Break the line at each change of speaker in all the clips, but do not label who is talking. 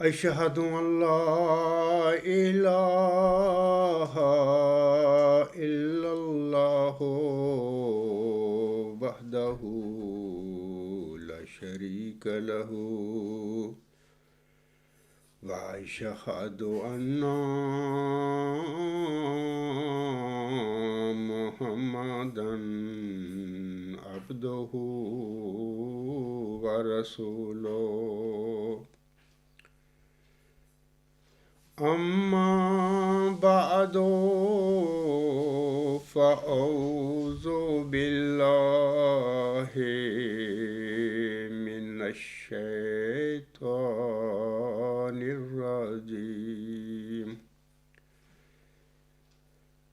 أشهد أن لا إله إلا الله وحده لا شريك له وأشهد أن محمدا عبده ورسوله أما بعد فأعوذ بالله من الشيطان الرجيم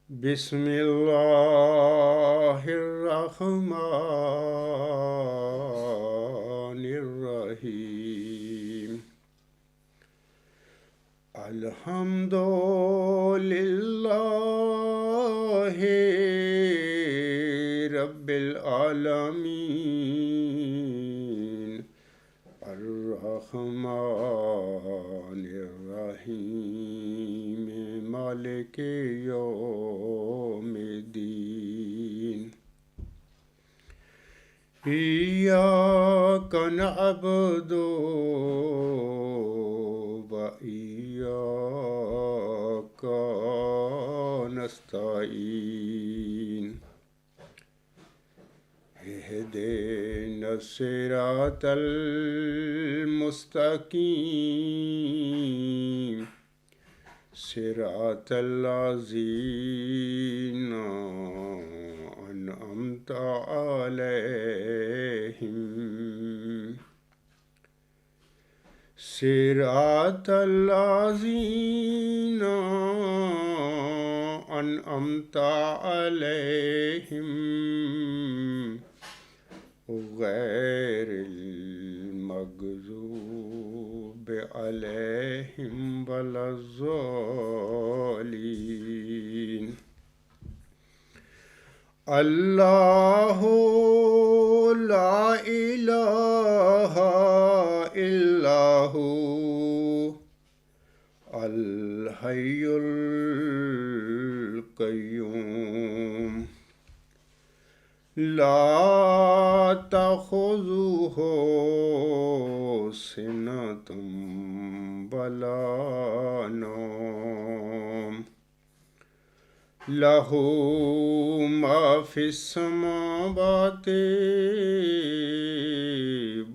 بسم الله الرحمن الرحيم الحمد لله رب العالمين الرحمن الرحيم مالك يوم الدين إياك نعبد وإياك نستعين اهدنا الصراط المستقيم صراط الذين أنعمت عليهم صراط الذين أنعمت عليهم غير المغضوب عليهم ولا الضالين الله لا إله إلا هو الحي القيوم لا تأخذه سنة ولا نوم له ما في السماوات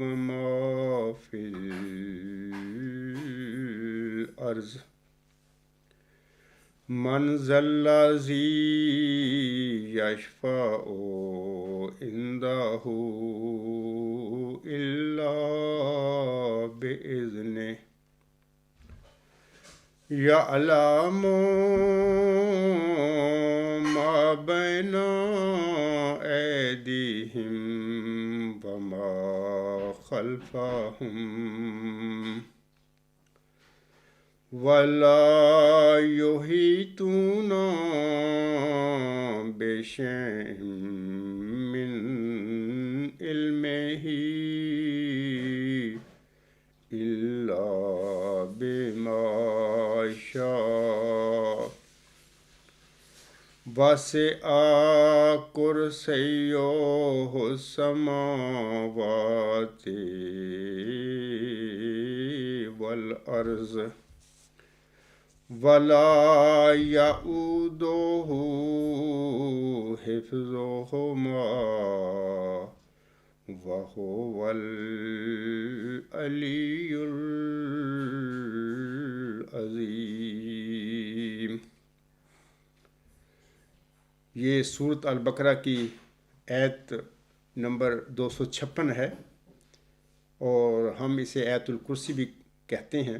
وما في الأرض من ذا الذي يشفع عنده إلا بإذنه يعلم ما بين أيديهم وما خلفهم ولا يحيطون بشيء من علمه إلا بما شاء وسع كرسيه السماوات والأرض ولا يؤوده حفظهما وهو العلي العظيم۔ یہ سورۃ البقرہ کی آیت نمبر 256 ہے اور ہم اسے آیت الکرسی بھی کہتے ہیں۔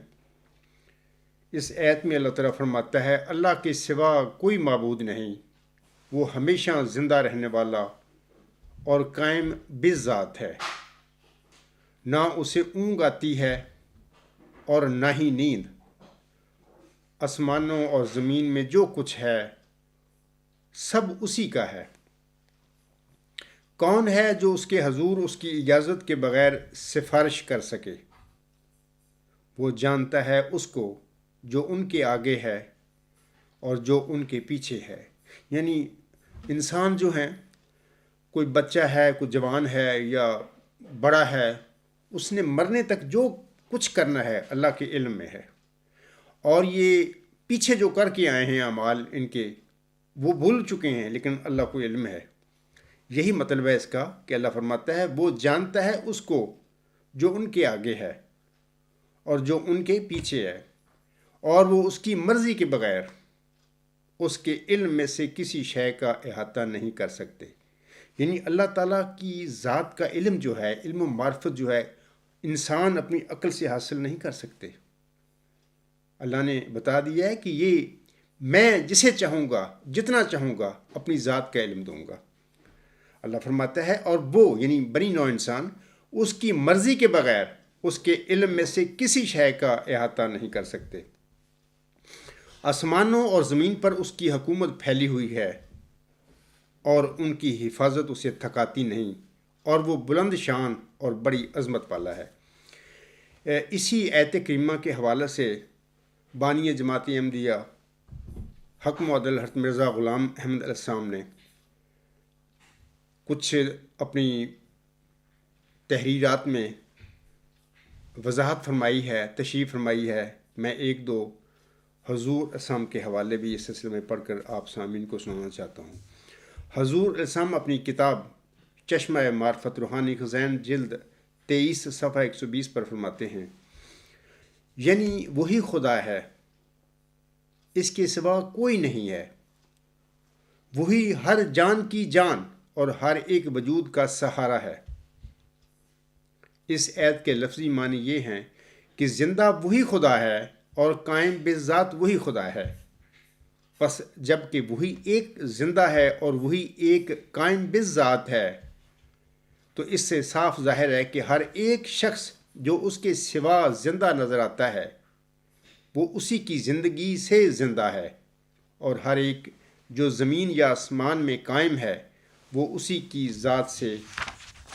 اس آیت میں اللہ تعالیٰ فرماتا ہے اللہ کے سوا کوئی معبود نہیں، وہ ہمیشہ زندہ رہنے والا اور قائم بذات ہے، نہ اسے اونگ آتی ہے اور نہ ہی نیند۔ آسمانوں اور زمین میں جو کچھ ہے سب اسی کا ہے۔ کون ہے جو اس کے حضور اس کی اجازت کے بغیر سفارش کر سکے؟ وہ جانتا ہے اس کو جو ان کے آگے ہے اور جو ان کے پیچھے ہے. یعنی انسان جو ہیں، کوئی بچہ ہے، کوئی جوان ہے یا بڑا ہے، اس نے مرنے تک جو کچھ کرنا ہے اللہ کے علم میں ہے. اور یہ پیچھے جو کر کے آئے ہیں اعمال ان کے، وہ بھول چکے ہیں، لیکن اللہ کو علم ہے. یہی مطلب ہے اس کا کہ اللہ فرماتا ہے وہ جانتا ہے اس کو جو ان کے آگے ہے اور جو ان کے پیچھے ہے، اور وہ اس کی مرضی کے بغیر اس کے علم میں سے کسی شے کا احاطہ نہیں کر سکتے. یعنی اللہ تعالیٰ کی ذات کا علم جو ہے، علم و معرفت جو ہے، انسان اپنی عقل سے حاصل نہیں کر سکتے. اللہ نے بتا دیا ہے کہ یہ میں جسے چاہوں گا، جتنا چاہوں گا، اپنی ذات کا علم دوں گا. اللہ فرماتا ہے اور وہ یعنی بنی نوع انسان اس کی مرضی کے بغیر اس کے علم میں سے کسی شے کا احاطہ نہیں کر سکتے. آسمانوں اور زمین پر اس کی حکومت پھیلی ہوئی ہے اور ان کی حفاظت اسے تھکاتی نہیں، اور وہ بلند شان اور بڑی عظمت والا ہے. اسی آیت کریمہ کے حوالے سے بانی جماعت احمدیہ حق معدل حضرت مرزا غلام احمد علیہ السلام نے کچھ اپنی تحریرات میں وضاحت فرمائی ہے، تشریح فرمائی ہے. میں ایک دو حضور اسلام کے حوالے بھی اس سلسلے میں پڑھ کر آپ سامعین کو سنانا چاہتا ہوں. حضور اسلام اپنی کتاب چشمہ معرفت روحانی خزائن جلد 23 صفحہ 120 پر فرماتے ہیں، یعنی وہی خدا ہے، اس کے سوا کوئی نہیں ہے. وہی ہر جان کی جان اور ہر ایک وجود کا سہارا ہے. اس آیت کے لفظی معنی یہ ہیں کہ زندہ وہی خدا ہے اور قائم بذات وہی خدا ہے. پس جب کہ وہی ایک زندہ ہے اور وہی ایک قائم بذات ہے، تو اس سے صاف ظاہر ہے کہ ہر ایک شخص جو اس کے سوا زندہ نظر آتا ہے وہ اسی کی زندگی سے زندہ ہے، اور ہر ایک جو زمین یا آسمان میں قائم ہے وہ اسی کی ذات سے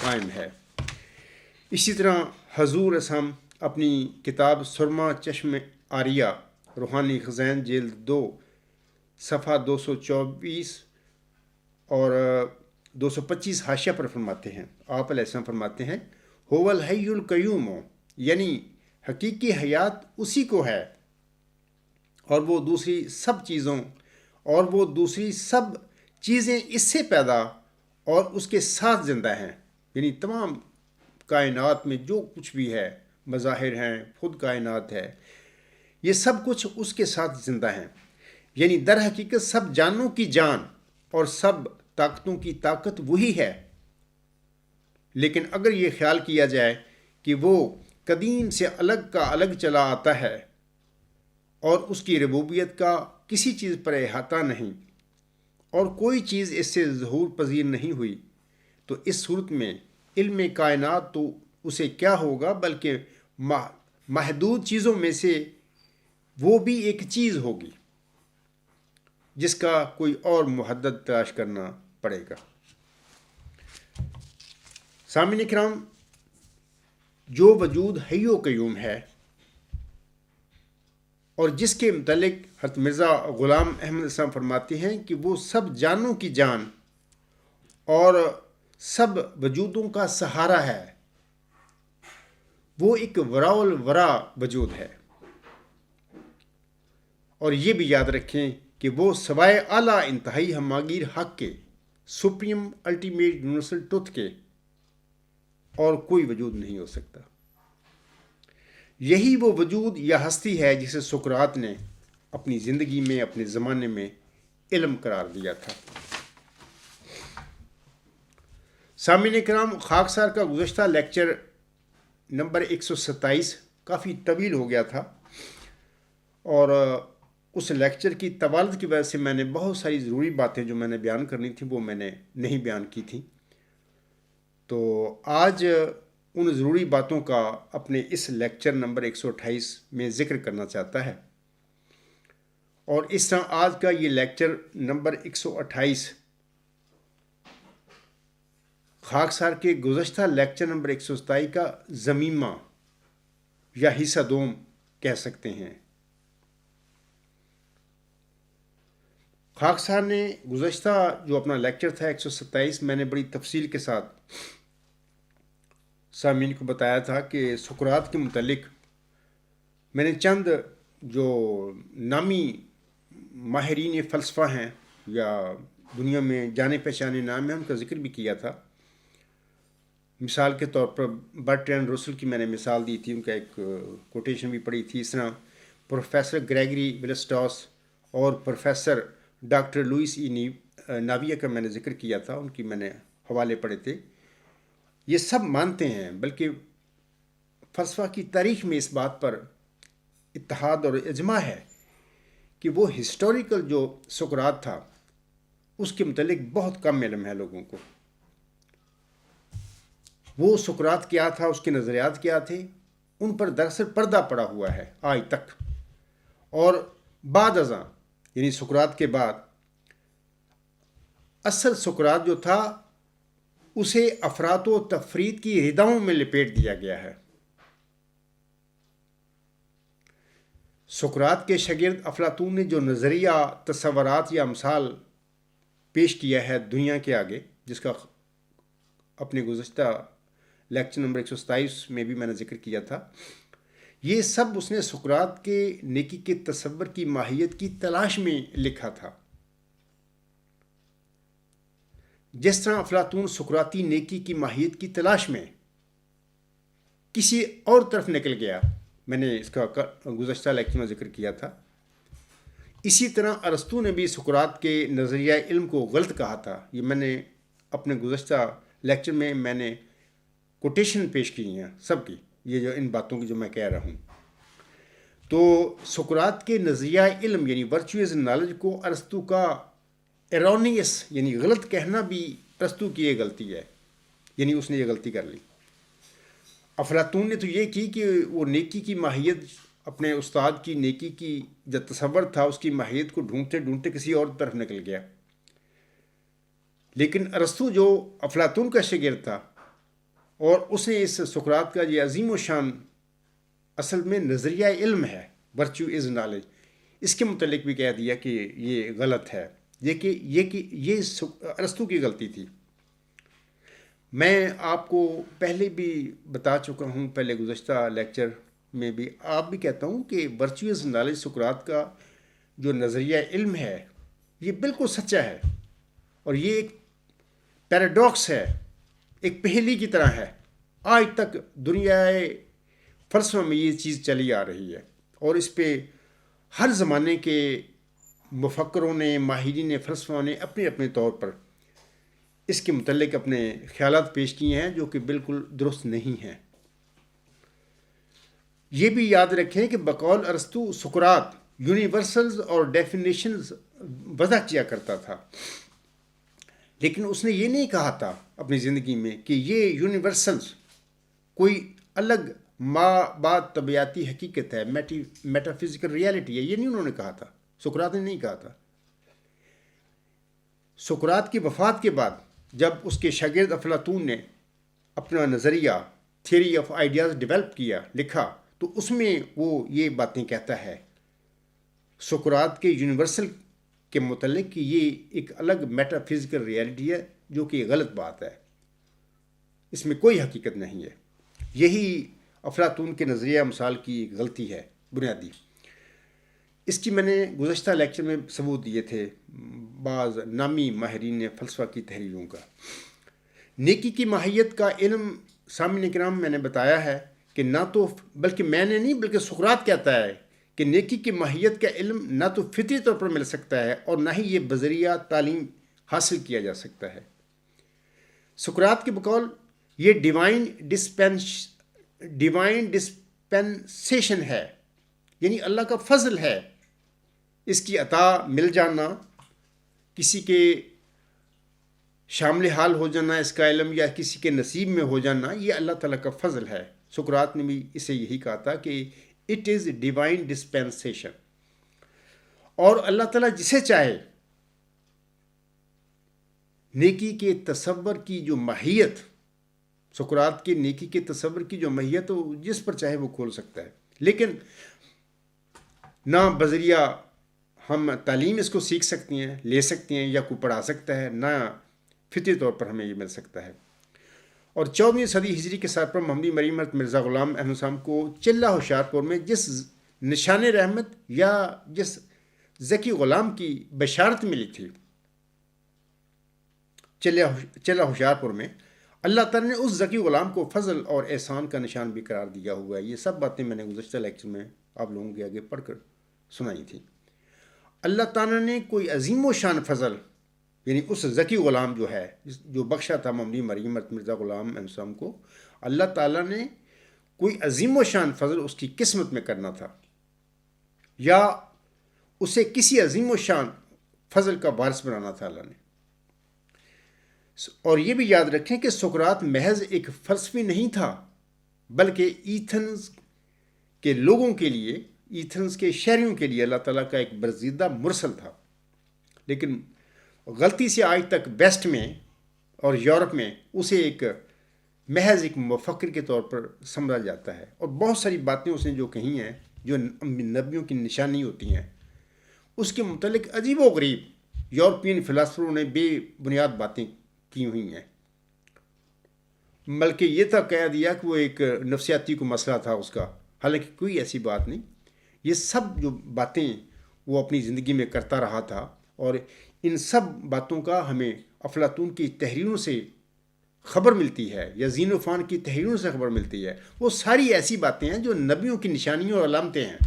قائم ہے. اسی طرح حضور اسلام اپنی کتاب سرما چشم آریہ روحانی خزائن جلد 2 صفحہ 224 اور 225 حاشیہ پر فرماتے ہیں. آپ علیہ السلام فرماتے ہیں هو الحی القیوم، یعنی حقیقی حیات اسی کو ہے، اور وہ دوسری سب چیزیں اس سے پیدا اور اس کے ساتھ زندہ ہیں. یعنی تمام کائنات میں جو کچھ بھی ہے، مظاہر ہیں، خود کائنات ہے، یہ سب کچھ اس کے ساتھ زندہ ہیں. یعنی در حقیقت سب جانوں کی جان اور سب طاقتوں کی طاقت وہی ہے. لیکن اگر یہ خیال کیا جائے کہ وہ قدیم سے الگ کا الگ چلا آتا ہے اور اس کی ربوبیت کا کسی چیز پر احاطہ نہیں اور کوئی چیز اس سے ظہور پذیر نہیں ہوئی، تو اس صورت میں علم کائنات تو اسے کیا ہوگا، بلکہ محدود چیزوں میں سے وہ بھی ایک چیز ہوگی جس کا کوئی اور محدد تلاش کرنا پڑے گا. سامعین کرام، جو وجود حی و قیوم ہے اور جس کے متعلق حضرت مرزا غلام احمد السلام فرماتے ہیں کہ وہ سب جانوں کی جان اور سب وجودوں کا سہارا ہے، وہ ایک وراء الورا وجود ہے. اور یہ بھی یاد رکھیں کہ وہ سوائے اعلیٰ انتہائی ہماگیر حق کے، سپریم الٹیمیٹ یونیورسل ٹروتھ کے اور کوئی وجود نہیں ہو سکتا. یہی وہ وجود یا ہستی ہے جسے سقراط نے اپنی زندگی میں، اپنے زمانے میں علم قرار دیا تھا. سامعین کرام، خاکسار کا گزشتہ لیکچر نمبر 127 کافی طویل ہو گیا تھا، اور اس لیکچر کی طوالت کی وجہ سے میں نے بہت ساری ضروری باتیں جو میں نے بیان کرنی تھیں وہ میں نے نہیں بیان کی تھیں. تو آج ان ضروری باتوں کا اپنے اس لیکچر نمبر 128 میں ذکر کرنا چاہتا ہے. اور اس طرح آج کا یہ لیکچر نمبر 128 خاکسار کے گزشتہ لیکچر نمبر 127 کا ضمیمہ یا حصہ دوم کہہ سکتے ہیں۔ خاک صاحب نے گزشتہ جو اپنا لیکچر تھا 127 میں نے بڑی تفصیل کے ساتھ سامعین کو بتایا تھا کہ سقراط کے متعلق میں نے چند جو نامی ماہرین فلسفہ ہیں یا دنیا میں جانے پہچانے نام ہیں ان کا ذکر بھی کیا تھا۔ مثال کے طور پر برٹرینڈ رسل کی میں نے مثال دی تھی، ان کا ایک کوٹیشن بھی پڑھی تھی۔ اس طرح پروفیسر گریگری ولسٹاس اور پروفیسر ڈاکٹر لوئس ناویہ کا میں نے ذکر کیا تھا، ان کی میں نے حوالے پڑھے تھے۔ یہ سب مانتے ہیں، بلکہ فلسفہ کی تاریخ میں اس بات پر اتحاد اور اجماع ہے کہ وہ ہسٹوریکل جو سقراط تھا اس کے متعلق بہت کم علم ہے لوگوں کو۔ وہ سقراط کیا تھا، اس کے نظریات کیا تھے، ان پر دراصل پردہ پڑا ہوا ہے آج تک۔ اور بعد ازاں یعنی سقراط کے بعد اصل سقراط جو تھا اسے افراط و تفریط کی رداؤں میں لپیٹ دیا گیا ہے۔ سقراط کے شاگرد افلاطون نے جو نظریہ، تصورات یا امثال پیش کیا ہے دنیا کے آگے، جس کا اپنے گزشتہ لیکچر نمبر 127 میں بھی میں نے ذکر کیا تھا، یہ سب اس نے سقراط کے نیکی کے تصور کی ماہیت کی تلاش میں لکھا تھا۔ جس طرح افلاطون سقراطی نیکی کی ماہیت کی تلاش میں کسی اور طرف نکل گیا، میں نے اس کا گزشتہ لیکچر میں ذکر کیا تھا، اسی طرح ارسطو نے بھی سقراط کے نظریہ علم کو غلط کہا تھا۔ یہ میں نے اپنے گزشتہ لیکچر میں نے کوٹیشن پیش کی ہیں سب کی، یہ جو ان باتوں کی جو میں کہہ رہا ہوں۔ تو سقراط کے نظریہ علم یعنی ورچوئز نالج کو ارسطو کا ایرونیس یعنی غلط کہنا بھی ارسطو کی یہ غلطی ہے، یعنی اس نے یہ غلطی کر لی۔ افلاطون نے تو یہ کی کہ وہ نیکی کی ماہیت، اپنے استاد کی نیکی کی جو تصور تھا اس کی ماہیت کو ڈھونڈتے ڈھونڈتے کسی اور طرف نکل گیا۔ لیکن ارسطو جو افلاطون کا شاگرد تھا اور اس نے اس سقراط کا یہ عظیم و شان اصل میں نظریہ علم ہے، ورچو از نالج، اس کے متعلق بھی کہہ دیا کہ یہ غلط ہے، یہ ارسطو کی غلطی تھی۔ میں آپ کو پہلے بھی بتا چکا ہوں، پہلے گزشتہ لیکچر میں بھی آپ بھی کہتا ہوں کہ ورچوئز نالج سقراط کا جو نظریہ علم ہے یہ بالکل سچا ہے، اور یہ ایک پیراڈاکس ہے، ایک پہیلی کی طرح ہے۔ آج تک دنیا فلسفہ میں یہ چیز چلی آ رہی ہے، اور اس پہ ہر زمانے کے مفکروں نے، ماہرین فلسفہ نے اپنے اپنے طور پر اس کے متعلق اپنے خیالات پیش کیے ہیں جو کہ بالکل درست نہیں ہیں۔ یہ بھی یاد رکھیں کہ بقول ارسطو سقراط یونیورسلز اور ڈیفینیشنز وضع کیا کرتا تھا، لیکن اس نے یہ نہیں کہا تھا اپنی زندگی میں کہ یہ یونیورسلز کوئی الگ بعد طبیعتی حقیقت ہے، میٹافزیکل ریالٹی ہے، یہ نہیں انہوں نے کہا تھا، سقراط نے نہیں کہا تھا۔ سقراط کی وفات کے بعد جب اس کے شاگرد افلاطون نے اپنا نظریہ تھیوری آف آئیڈیاز ڈیولپ کیا، لکھا، تو اس میں وہ یہ باتیں کہتا ہے سقراط کے یونیورسل کے متعلق کہ یہ ایک الگ میٹا فزیکل ریالٹی ہے، جو کہ غلط بات ہے، اس میں کوئی حقیقت نہیں ہے۔ یہی افلاطون کے نظریہ مثال کی ایک غلطی ہے بنیادی۔ اس کی میں نے گزشتہ لیکچر میں ثبوت دیے تھے بعض نامی ماہرین فلسفہ کی تحریروں کا۔ نیکی کی ماہیت کا علم سامعین کرام میں نے بتایا ہے کہ نہ تو، بلکہ میں نے نہیں بلکہ سقراط کہتا ہے کہ نیکی کی ماہیت کا علم نہ تو فطری طور پر مل سکتا ہے اور نہ ہی یہ بذریعہ تعلیم حاصل کیا جا سکتا ہے۔ سقراط کے بقول یہ ڈیوائن ڈسپینسیشن ہے، یعنی اللہ کا فضل ہے، اس کی عطا مل جانا، کسی کے شامل حال ہو جانا اس کا علم، یا کسی کے نصیب میں ہو جانا، یہ اللہ تعالیٰ کا فضل ہے۔ سقراط نے بھی اسے یہی کہا تھا کہ اٹ از ڈیوائن ڈسپینسیشن، اور اللہ تعالیٰ جسے چاہے نیکی کے تصور کی جو ماہیت، سقراط کے نیکی کے تصور کی جو ماہیت جس پر چاہے وہ کھول سکتا ہے، لیکن نہ بذریعہ ہم تعلیم اس کو سیکھ سکتے ہیں، لے سکتے ہیں، یا کوئی پڑھا سکتا ہے، نہ فطری طور پر ہمیں یہ مل سکتا ہے۔ اور 14ویں صدی ہجری کے ساتھ پر محمدی مریم مرزا غلام احمد السلام کو چلہ ہوشیار پور میں جس نشان رحمت یا جس ذکی غلام کی بشارت ملی تھی، چلہ ہوشیار پور میں، اللہ تعالیٰ نے اس ذکی غلام کو فضل اور احسان کا نشان بھی قرار دیا ہوا ہے۔ یہ سب باتیں میں نے گزشتہ لیکچر میں آپ لوگوں کے آگے پڑھ کر سنائی تھی۔ اللہ تعالیٰ نے کوئی عظیم و شان فضل، یعنی اس ذکی غلام جو ہے، جو بخشا تھا محمدی مریم مرزا غلام احمد السلام کو، اللہ تعالیٰ نے کوئی عظیم و شان فضل اس کی قسمت میں کرنا تھا، یا اسے کسی عظیم و شان فضل کا وارث بنانا تھا اللہ نے۔ اور یہ بھی یاد رکھیں کہ سقراط محض ایک فلسفی نہیں تھا، بلکہ ایتھنز کے لوگوں کے لیے، ایتھنز کے شہریوں کے لیے اللہ تعالیٰ کا ایک برگزیدہ مرسل تھا۔ لیکن غلطی سے آج تک ویسٹ میں اور یورپ میں اسے محض ایک مفکر کے طور پر سمجھا جاتا ہے، اور بہت ساری باتیں اس نے جو کہی ہیں، جو نبیوں کی نشانی ہوتی ہیں، اس کے متعلق عجیب و غریب یورپین فلاسفروں نے بے بنیاد باتیں کی ہوئی ہیں۔ بلکہ یہ تک کہہ دیا کہ وہ ایک نفسیاتی کو مسئلہ تھا اس کا، حالانکہ کوئی ایسی بات نہیں۔ یہ سب جو باتیں وہ اپنی زندگی میں کرتا رہا تھا، اور ان سب باتوں کا ہمیں افلاطون کی تحریروں سے خبر ملتی ہے، یا زینوفان کی تحریروں سے خبر ملتی ہے۔ وہ ساری ایسی باتیں ہیں جو نبیوں کی نشانیوں اور علامتیں ہیں۔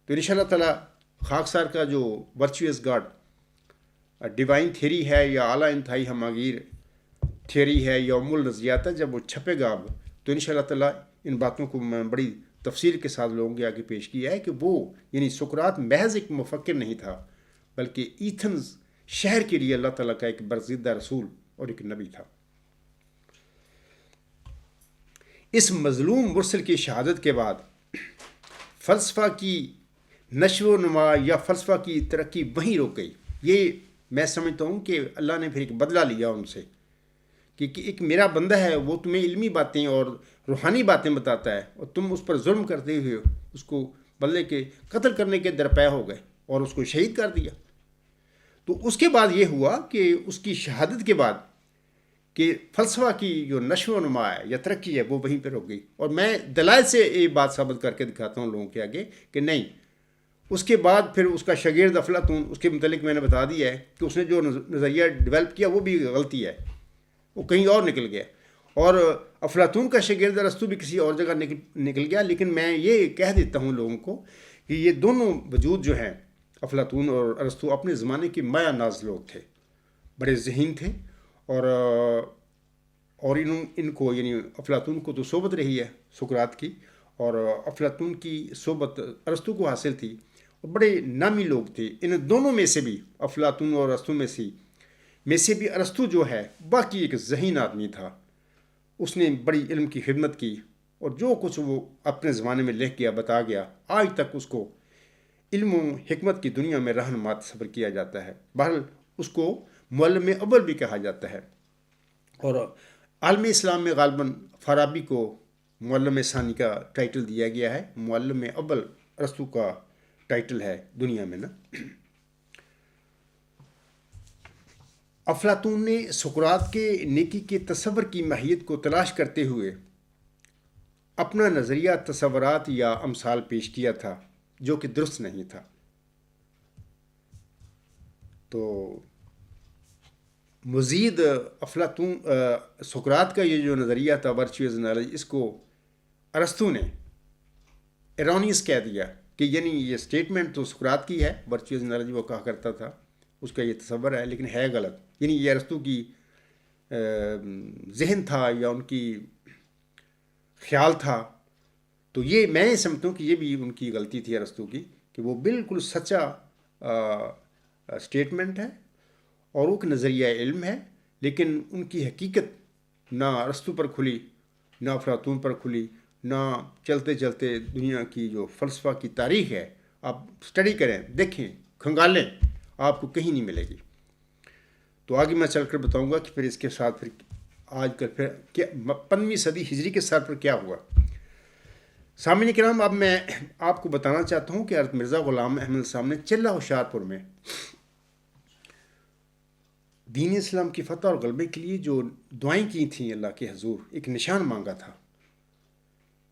تو انشاءاللہ تعالیٰ خاکسار کا جو ورچوئس گاڈ ڈیوائن تھیری ہے، یا اعلیٰ انتہائی ہماگیر تھیوری ہے، یا ام النظریات ہے، جب وہ چھپے گا اب، تو انشاءاللہ تعالیٰ ان باتوں کو میں بڑی تفصیل کے ساتھ لوگوں کے آگے پیش کیا ہے کہ وہ، یعنی سقراط محض ایک مفکر نہیں تھا، بلکہ ایتھنز شہر کے لیے اللہ تعالیٰ کا ایک برگزیدہ رسول اور ایک نبی تھا۔ اس مظلوم مرسل کی شہادت کے بعد فلسفہ کی نشو و نما یا فلسفہ کی ترقی وہیں رک گئی۔ یہ میں سمجھتا ہوں کہ اللہ نے پھر ایک بدلہ لیا ان سے، کہ ایک میرا بندہ ہے، وہ تمہیں علمی باتیں اور روحانی باتیں بتاتا ہے، اور تم اس پر ظلم کرتے ہوئے اس کو بدلے کے قتل کرنے کے درپے ہو گئے اور اس کو شہید کر دیا۔ تو اس کے بعد یہ ہوا کہ اس کی شہادت کے بعد کہ فلسفہ کی جو نشو و نما ہے یا ترقی ہے وہ وہیں پہ رک گئی۔ اور میں دلائل سے یہ بات ثابت کر کے دکھاتا ہوں لوگوں کے آگے کہ نہیں، اس کے بعد پھر اس کا شاگرد افلاطون، اس کے متعلق میں نے بتا دیا ہے کہ اس نے جو نظریہ ڈیولپ کیا وہ بھی غلطی ہے، وہ کہیں اور نکل گیا، اور افلاطون کا شاگرد ارسطو بھی کسی اور جگہ نکل گیا۔ لیکن میں یہ کہہ دیتا ہوں لوگوں کو کہ یہ دونوں وجود جو ہیں، افلاطون اور ارسطو، اپنے زمانے کے مایہ ناز لوگ تھے، بڑے ذہین تھے، اور ان کو، یعنی افلاطون کو تو صحبت رہی ہے سقراط کی، اور افلاطون کی صحبت ارسطو کو حاصل تھی، اور بڑے نامی لوگ تھے۔ ان دونوں میں سے بھی، افلاطون اور ارسطو میں سے بھی ارسطو جو ہے باقی ایک ذہین آدمی تھا۔ اس نے بڑی علم کی خدمت کی، اور جو کچھ وہ اپنے زمانے میں لکھ گیا، بتا گیا، آج تک اس کو علم و حکمت کی دنیا میں رہنما تصور کیا جاتا ہے۔ بہرحال اس کو معلم اول بھی کہا جاتا ہے، اور عالم اسلام میں غالباً فارابی کو معلم ثانی کا ٹائٹل دیا گیا ہے، معلم اول ارسطو کا ٹائٹل ہے دنیا میں نا۔ افلاطون نے سقراط کے نیکی کے تصور کی ماہیت کو تلاش کرتے ہوئے اپنا نظریہ تصورات یا امثال پیش کیا تھا جو کہ درست نہیں تھا۔ تو مزید افلاطون سقراط کا یہ جو نظریہ تھا ورچوئس نالج، اس کو ارسطو نے ایرونیس کہہ دیا کہ یعنی یہ سٹیٹمنٹ تو سقراط کی ہے، ورچوئس نالج وہ کہا کرتا تھا، اس کا یہ تصور ہے، لیکن ہے غلط۔ یعنی یہ ارسطو کی ذہن تھا یا ان کی خیال تھا۔ تو یہ میں سمجھتا ہوں کہ یہ بھی ان کی غلطی تھی ارسطو کی، کہ وہ بالکل سچا سٹیٹمنٹ ہے اور وہ نظریہ علم ہے، لیکن ان کی حقیقت نہ ارسطو پر کھلی، نہ افلاطون پر کھلی، نہ چلتے چلتے دنیا کی جو فلسفہ کی تاریخ ہے، آپ سٹڈی کریں، دیکھیں، کھنگالیں، آپ کو کہیں نہیں ملے گی۔ تو آگے میں چل کر بتاؤں گا کہ پھر اس کے ساتھ پھر آج کل پھر کیا 15ویں صدی ہجری کے سر پر کیا ہوا۔ سامعین کرام، اب میں آپ کو بتانا چاہتا ہوں کہ حضرت مرزا غلام احمد صاحب نے چلہ ہوشیارپور میں دین اسلام کی فتح اور غلبے کے لیے جو دعائیں کی تھیں اللہ کے حضور، ایک نشان مانگا تھا،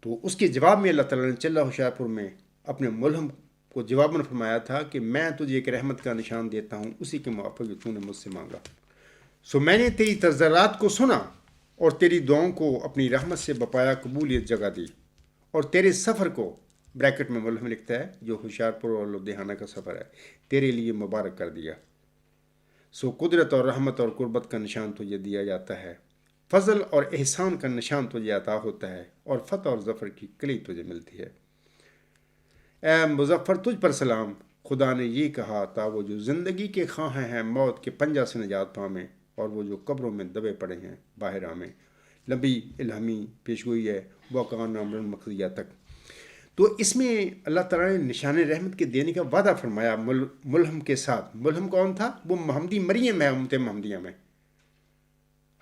تو اس کے جواب میں اللہ تعالیٰ نے چلہ ہوشیارپور میں اپنے ملہم کو جواباً فرمایا تھا کہ میں تجھے ایک رحمت کا نشان دیتا ہوں، اسی کے موافق جو تو نے مجھ سے مانگا۔ سو میں نے تیری تذرات کو سنا اور تیری دعاؤں کو اپنی رحمت سے بپایا قبولیت جگہ دی، اور تیرے سفر کو، بریکٹ میں ملہم لکھتا ہے جو ہوشیارپور اور لدھیانہ کا سفر ہے، تیرے لیے مبارک کر دیا۔ سو قدرت اور رحمت اور قربت کا نشان تجھے دیا جاتا ہے، فضل اور احسان کا نشان تجھے عطا ہوتا ہے، اور فتح اور ظفر کی کلی تجھے ملتی ہے۔ اے مظفر، تجھ پر سلام، خدا نے یہ کہا تھا، وہ جو زندگی کے خواہاں ہیں موت کے پنجہ سے نجات پامیں، اور وہ جو قبروں میں دبے پڑے ہیں باہر آمیں۔ لمبی الہامی پیشگوئی ہے واقعان امر مقضیہ تک۔ تو اس میں اللہ تعالیٰ نے نشان رحمت کے دینے کا وعدہ فرمایا ملہم کے ساتھ۔ ملہم کون تھا؟ وہ محمدی مریم ہے، امت محمدیہ میں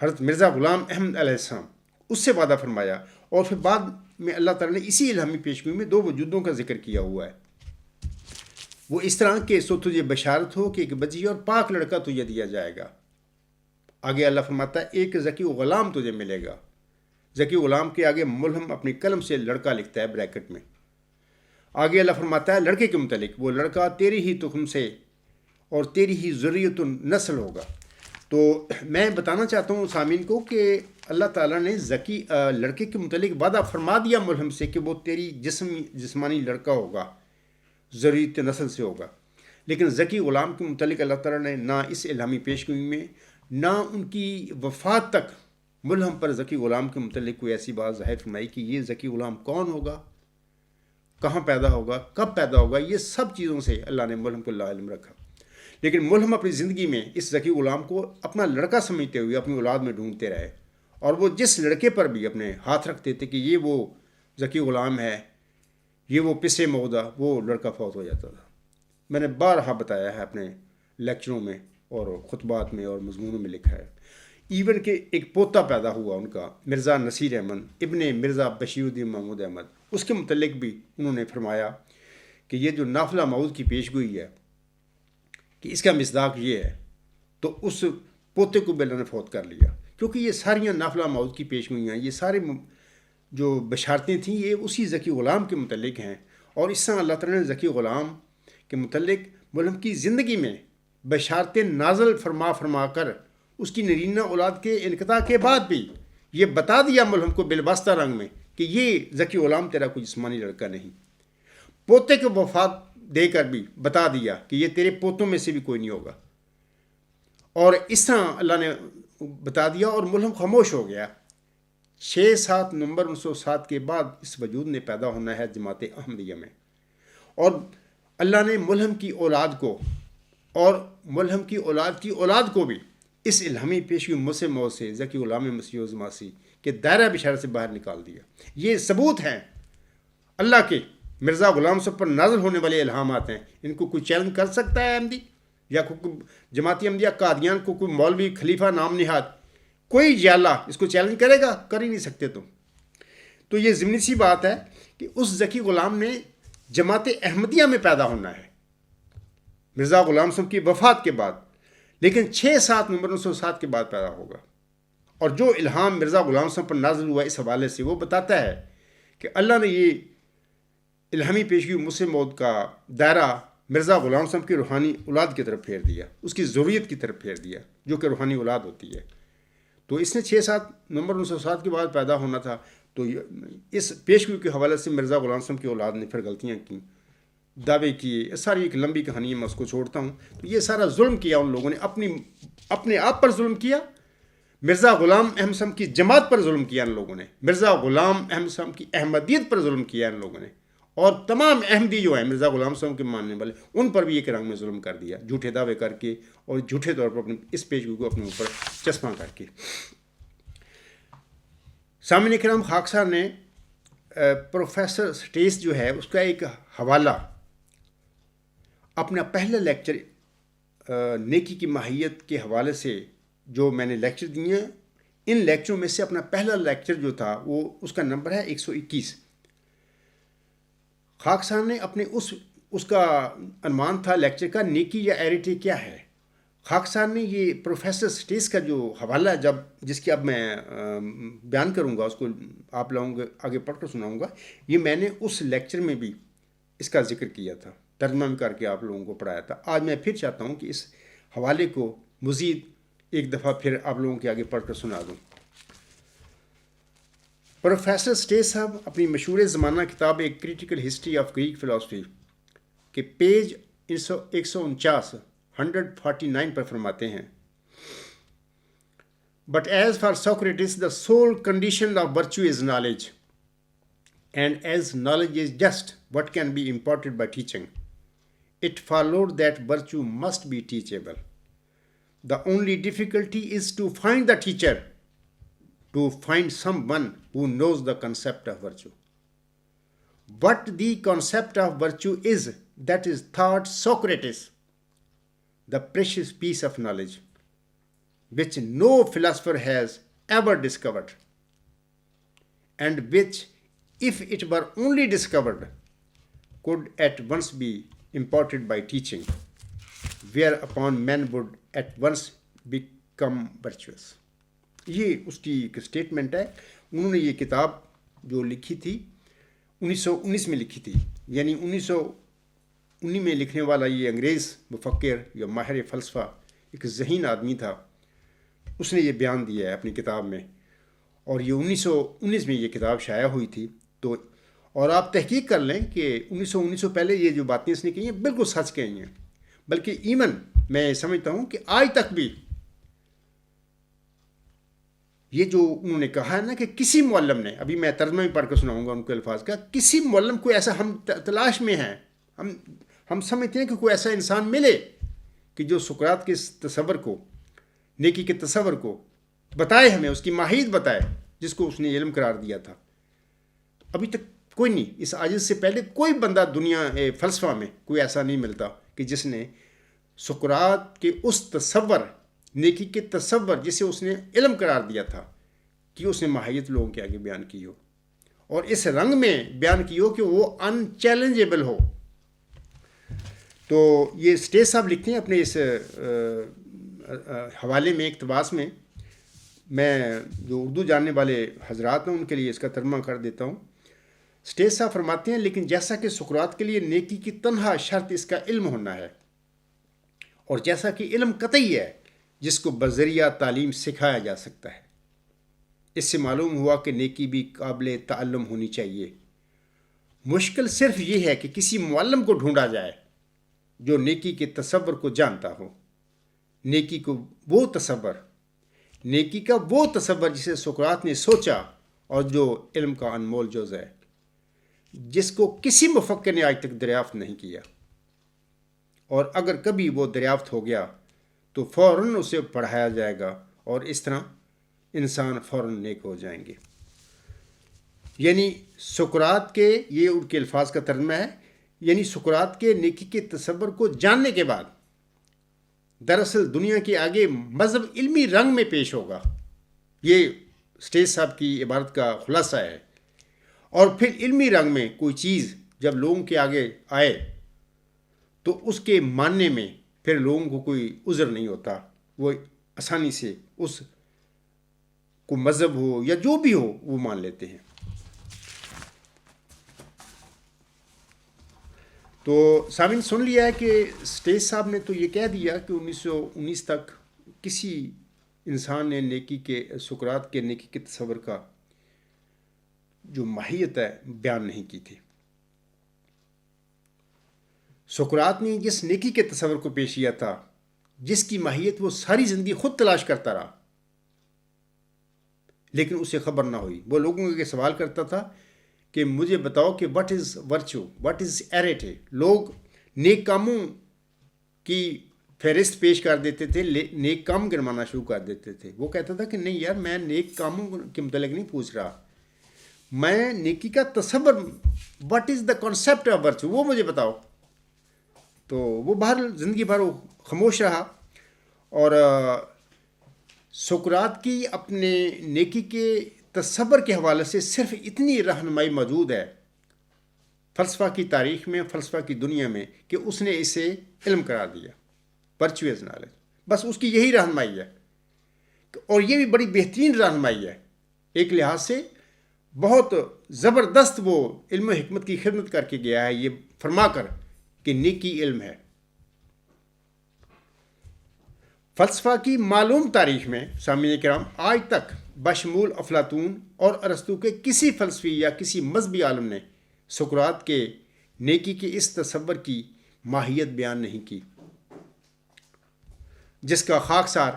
حضرت مرزا غلام احمد علیہ السلام، اس سے وعدہ فرمایا، اور پھر بعد میں اللہ تعالیٰ نے اسی الہامی پیشگوئی میں دو وجودوں کا ذکر کیا ہوا ہے۔ وہ اس طرح کہ سو تجھے بشارت ہو کہ ایک بچی اور پاک لڑکا تجھے دیا جائے گا۔ آگے اللہ فرماتا ہے ایک ذکی غلام تجھے ملے گا۔ ذکی غلام کے آگے ملہم اپنی قلم سے لڑکا لکھتا ہے بریکٹ میں۔ آگے اللہ فرماتا ہے لڑکے کے متعلق، وہ لڑکا تیری ہی تخم سے اور تیری ہی ذریت نسل ہوگا۔ تو میں بتانا چاہتا ہوں سامعین کو کہ اللہ تعالیٰ نے ذکی لڑکے کے متعلق وعدہ فرما دیا ملہم سے کہ وہ تیری جسمانی لڑکا ہوگا، ذریت نسل سے ہوگا، لیکن ذکی غلام کے متعلق اللہ تعالیٰ نے نہ اس الہامی پیشگوئی میں نہ ان کی وفات تک ملہم پر ذکی غلام کے متعلق کوئی ایسی بات ظاہر فرمائی کہ یہ ذکی غلام کون ہوگا، کہاں پیدا ہوگا، کب پیدا ہوگا۔ یہ سب چیزوں سے اللہ نے ملہم کو لا علم رکھا، لیکن ملہم اپنی زندگی میں اس ذکی غلام کو اپنا لڑکا سمجھتے ہوئے اپنی اولاد میں ڈھونڈتے رہے، اور وہ جس لڑکے پر بھی اپنے ہاتھ رکھتے تھے کہ یہ وہ ذکی غلام ہے، یہ وہ پسے مودا، وہ لڑکا فوت ہو جاتا تھا۔ میں نے بارہا بتایا ہے اپنے لیکچروں میں اور خطبات میں اور مضمونوں میں لکھا ہے۔ ایون کہ ایک پوتا پیدا ہوا ان کا، مرزا نصیر احمد ابن مرزا بشیر الدین محمود احمد، اس کے متعلق بھی انہوں نے فرمایا کہ یہ جو نافلہ موعود کی پیشگوئی ہے کہ اس کا مصداق یہ ہے، تو اس پوتے کو بھی اللہ نے فوت کر لیا، کیونکہ یہ ساریاں نافلہ موعود کی پیشگوئیاں، یہ سارے جو بشارتیں تھیں یہ اسی ذکی غلام کے متعلق ہیں۔ اور اس طرح اللہ تعالیٰ نے ذکی غلام کے متعلق ملہم کی زندگی میں بشارتیں نازل فرما کر اس کی نرینہ اولاد کے انقطاع کے بعد بھی یہ بتا دیا ملہم کو بالواسطہ رنگ میں کہ یہ ذکی غلام تیرا کوئی جسمانی لڑکا نہیں۔ پوتے کو وفات دے کر بھی بتا دیا کہ یہ تیرے پوتوں میں سے بھی کوئی نہیں ہوگا، اور اس طرح اللہ نے بتا دیا، اور ملہم خاموش ہو گیا۔ 6-7 نومبر 1907 کے بعد اس وجود نے پیدا ہونا ہے جماعت احمدیہ میں، اور اللہ نے ملہم کی اولاد کو اور ملہم کی اولاد کو بھی اس الہامی پیشگی مسیح موت سے ذکی غلام مسیح عظماسی کے دائرہ بشارت سے باہر نکال دیا۔ یہ ثبوت ہیں اللہ کے مرزا غلام صاحب پر نازل ہونے والے الہامات ہیں۔ ان کو کوئی چیلنج کر سکتا ہے احمدی یا کوئی جماعتی احمدیہ قادیان کو کوئی مولوی خلیفہ نام نہاد کوئی جالہ اس کو چیلنج کرے گا؟ کر ہی نہیں سکتے تم۔ تو یہ ضمنی سی بات ہے کہ اس ذکی غلام نے جماعت احمدیہ میں پیدا ہونا ہے مرزا غلام صاحب کی وفات کے بعد، لیکن 6-7 نومبر 1907 کے بعد پیدا ہوگا۔ اور جو الہام مرزا غلام صاحب پر نازل ہوا اس حوالے سے وہ بتاتا ہے کہ اللہ نے یہ الہامی پیشگی مسیح موعود کا دائرہ مرزا غلام صاحب کی روحانی اولاد کی طرف پھیر دیا، اس کی ضروریت کی طرف پھیر دیا جو کہ روحانی اولاد ہوتی ہے۔ تو اس نے 6-7 نومبر 1907 کے بعد پیدا ہونا تھا، تو اس پیشگوئی کے حوالے سے مرزا غلام صاحب کی اولاد نے پھر غلطیاں کی، دعوے کیے، ساری ایک لمبی کہانی ہے، میں اس کو چھوڑتا ہوں۔ تو یہ سارا ظلم کیا ان لوگوں نے، اپنے آپ پر ظلم کیا، مرزا غلام احمد صاحب کی جماعت پر ظلم کیا ان لوگوں نے، مرزا غلام احمد صاحب کی احمدیت پر ظلم کیا ان لوگوں نے، اور تمام احمدی جو ہیں مرزا غلام صاحب کے ماننے والے ان پر بھی ایک رنگ میں ظلم کر دیا، جھوٹے دعوے کر کے اور جھوٹے طور پر اپنے اس پیشگوئی کو اپنے اوپر چسپاں کر کے۔ سامعین کرام، خاکسار نے پروفیسر سٹیس جو ہے اس کا ایک حوالہ اپنا پہلا لیکچر نیکی کی ماہیت کے حوالے سے جو میں نے لیکچر دیے ہیں، ان لیکچروں میں سے اپنا پہلا لیکچر جو تھا وہ اس کا نمبر ہے 121۔ خاکسار نے اپنے اس کا عنوان تھا لیکچر کا نیکی یا ایریٹی کیا ہے. خاکسار نے یہ پروفیسر سٹیس کا جو حوالہ جس کی اب میں بیان کروں گا، اس کو آپ لوگوں کو آگے پڑھ کر سناؤں گا، یہ میں نے اس لیکچر میں بھی اس کا ذکر کیا تھا، ترجمہ کر کے آپ لوگوں کو پڑھایا تھا. آج میں پھر چاہتا ہوں کہ اس حوالے کو مزید ایک دفعہ پھر آپ لوگوں کے آگے پڑھ کر سنا دوں. پروفیسر سٹیس صاحب اپنی مشہور زمانہ کتاب ایک critical history of Greek philosophy کے پیج 149 پر فرماتے ہیں، But as for Socrates, the sole condition of virtue is knowledge. And as knowledge is just what can be imparted by teaching, it followed that virtue must be teachable. The only difficulty is to find the teacher, to find someone who knows the concept of virtue. What the concept of virtue is, that is thought Socrates, the precious piece of knowledge, which no philosopher has ever discovered, and which, if it were only discovered, could at once be imparted by teaching, whereupon men would at once become virtuous. یہ اس کی ایک statement ہے. انہوں نے یہ کتاب جو لکھی تھی 1919 میں لکھی تھی، یعنی 1919 میں لکھنے والا یہ انگریز مفکر یا ماہر فلسفہ ایک ذہین آدمی تھا. اس نے یہ بیان دیا ہے اپنی کتاب میں، اور یہ 1919 میں یہ کتاب شائع ہوئی تھی. تو اور آپ تحقیق کر لیں کہ 1919 سے پہلے یہ جو باتیں اس نے کہی ہیں بالکل سچ کہی ہیں. بلکہ ایون میں سمجھتا ہوں کہ آج تک بھی یہ جو انہوں نے کہا ہے نا کہ کسی معلم نے، ابھی میں ترجمہ بھی پڑھ کر سناؤں گا ان کے الفاظ کا، کسی معلم کو ایسا ہم تلاش میں ہیں، ہم سمجھتے ہیں کہ کوئی ایسا انسان ملے کہ جو سقراط کے تصور کو، نیکی کے تصور کو بتائے، ہمیں اس کی ماہیت بتائے جس کو اس نے علم قرار دیا تھا. ابھی تک کوئی نہیں. اس عاجز سے پہلے کوئی بندہ دنیا فلسفہ میں کوئی ایسا نہیں ملتا کہ جس نے سقراط کے اس تصور، نیکی کے تصور جسے اس نے علم قرار دیا تھا، کہ اس نے ماہیت لوگوں کے آگے بیان کی ہو، اور اس رنگ میں بیان کی ہو کہ وہ ان چیلنجیبل ہو. تو یہ سٹیس صاحب لکھتے ہیں اپنے اس حوالے میں، اقتباس میں. میں جو اردو جاننے والے حضرات ہیں ان کے لیے اس کا ترجمہ کر دیتا ہوں. سٹیس صاحب فرماتے ہیں، لیکن جیسا کہ سقراط کے لیے نیکی کی تنہا شرط اس کا علم ہونا ہے، اور جیسا کہ علم قطعی ہے جس کو بذریعہ تعلیم سکھایا جا سکتا ہے، اس سے معلوم ہوا کہ نیکی بھی قابل تعلم ہونی چاہیے. مشکل صرف یہ ہے کہ کسی معلم کو ڈھونڈا جائے جو نیکی کے تصور کو جانتا ہو. نیکی کا وہ تصور جسے سقراط نے سوچا اور جو علم کا انمول جز ہے، جس کو کسی مفکر نے آج تک دریافت نہیں کیا، اور اگر کبھی وہ دریافت ہو گیا تو فوراً اسے پڑھایا جائے گا، اور اس طرح انسان فوراً نیک ہو جائیں گے. یعنی سقراط کے، یہ ان کے الفاظ کا ترجمہ ہے، یعنی سقراط کے نیکی کے تصور کو جاننے کے بعد دراصل دنیا کے آگے مذہب علمی رنگ میں پیش ہوگا. یہ سٹیس صاحب کی عبارت کا خلاصہ ہے. اور پھر علمی رنگ میں کوئی چیز جب لوگوں کے آگے آئے تو اس کے ماننے میں پھر لوگوں کو کوئی عذر نہیں ہوتا. وہ آسانی سے اس کو مذہب ہو یا جو بھی ہو وہ مان لیتے ہیں. تو سامعین سن لیا ہے کہ سٹیس صاحب نے تو یہ کہہ دیا کہ 1919 تک کسی انسان نے نیکی کے، سقراط کے نیکی کے تصور کا جو ماہیت ہے بیان نہیں کی تھی. سقراط نے جس نیکی کے تصور کو پیش کیا تھا، جس کی ماہیت وہ ساری زندگی خود تلاش کرتا رہا، لیکن اسے خبر نہ ہوئی. وہ لوگوں کے سوال کرتا تھا کہ مجھے بتاؤ کہ what is virtue, what is arity. لوگ نیک کاموں کی فہرست پیش کر دیتے تھے، نیک کام گنوانا شروع کر دیتے تھے. وہ کہتا تھا کہ نہیں یار، میں نیک کاموں کے متعلق نہیں پوچھ رہا، میں نیکی کا تصور، what is the concept of virtue, وہ مجھے بتاؤ. تو وہ زندگی بھر خاموش رہا. اور سقراط کی اپنے نیکی کے تصور کے حوالے سے صرف اتنی رہنمائی موجود ہے فلسفہ کی تاریخ میں، فلسفہ کی دنیا میں، کہ اس نے اسے علم قرار دیا، ورچوئس نالج. بس اس کی یہی رہنمائی ہے، اور یہ بھی بڑی بہترین رہنمائی ہے. ایک لحاظ سے بہت زبردست وہ علم و حکمت کی خدمت کر کے گیا ہے، یہ فرما کر کہ نیکی علم ہے. فلسفہ کی معلوم تاریخ میں سامعین کرام آج تک بشمول افلاطون اور ارسطو کے کسی فلسفی یا کسی مذہبی عالم نے سقراط کے نیکی کے اس تصور کی ماہیت بیان نہیں کی جس کا خاکسار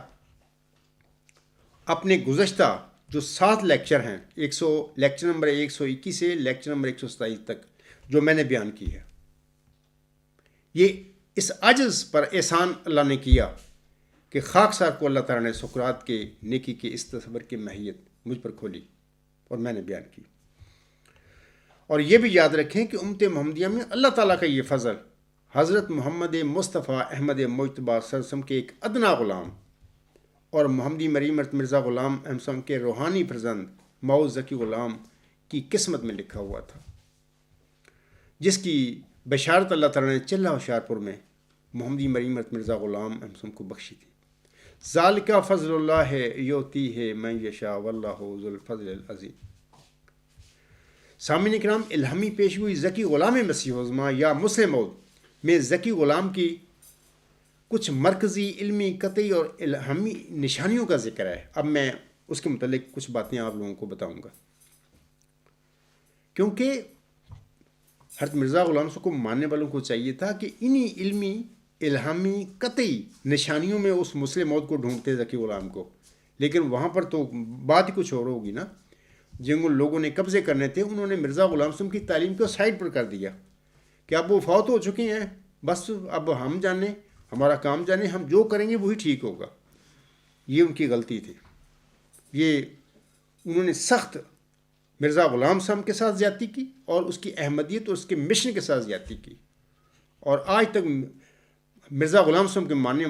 اپنے گزشتہ جو 7 لیکچر ہیں، لیکچر نمبر 121 سے لیکچر نمبر 127 تک جو میں نے بیان کی ہے. یہ اس عجز پر احسان اللہ نے کیا کہ خاکسار کو اللہ تعالیٰ نے سقراط کے نیکی کے اس تصور کی ماہیت مجھ پر کھولی اور میں نے بیان کی. اور یہ بھی یاد رکھیں کہ امت محمدیہ میں اللہ تعالیٰ کا یہ فضل حضرت محمد مصطفیٰ احمد مجتبیٰ صلی اللہ علیہ وسلم کے ایک ادنا غلام اور محمدی مریمت مرزا غلام احمد صاحب کے روحانی فرزند مئو ذکی غلام کی قسمت میں لکھا ہوا تھا، جس کی بشارت اللہ تعالیٰ نے چلہ ہوشیارپور میں محمدی مریمت مرزا غلام احمد صاحب کو بخشی تھی. ذالک فضل اللہ یؤتی ہے من یشاء واللہ ذو الفضل العظیم. سامعین کرام، الہامی پیشگوئی ذکی غلام مسیح عظمیٰ یا مسلم موعود میں ذکی غلام کی کچھ مرکزی علمی قطعی اور الہامی نشانیوں کا ذکر ہے. اب میں اس کے متعلق کچھ باتیں آپ لوگوں کو بتاؤں گا، کیونکہ حضرت مرزا غلام صاحب کو ماننے والوں کو چاہیے تھا کہ انہی علمی الہامی قطعی نشانیوں میں اس مسلم موعود کو ڈھونڈتے ذکی غلام کو. لیکن وہاں پر تو بات ہی کچھ اور ہوگی نا. جن لوگوں نے قبضے کرنے تھے انہوں نے مرزا غلام صاحب کی تعلیم کو سائڈ پر کر دیا کہ اب وہ فوت ہو چکے ہیں، بس اب ہم جانیں، ہمارا کام جانیں، ہم جو کریں گے وہی ٹھیک ہوگا. یہ ان کی غلطی تھی. یہ انہوں نے سخت مرزا غلام صاحب کے ساتھ زیادتی کی اور اس کی احمدیت اور اس کے مشن کے ساتھ زیادتی کی. اور آج تک مرزا غلام صاحب کے ماننے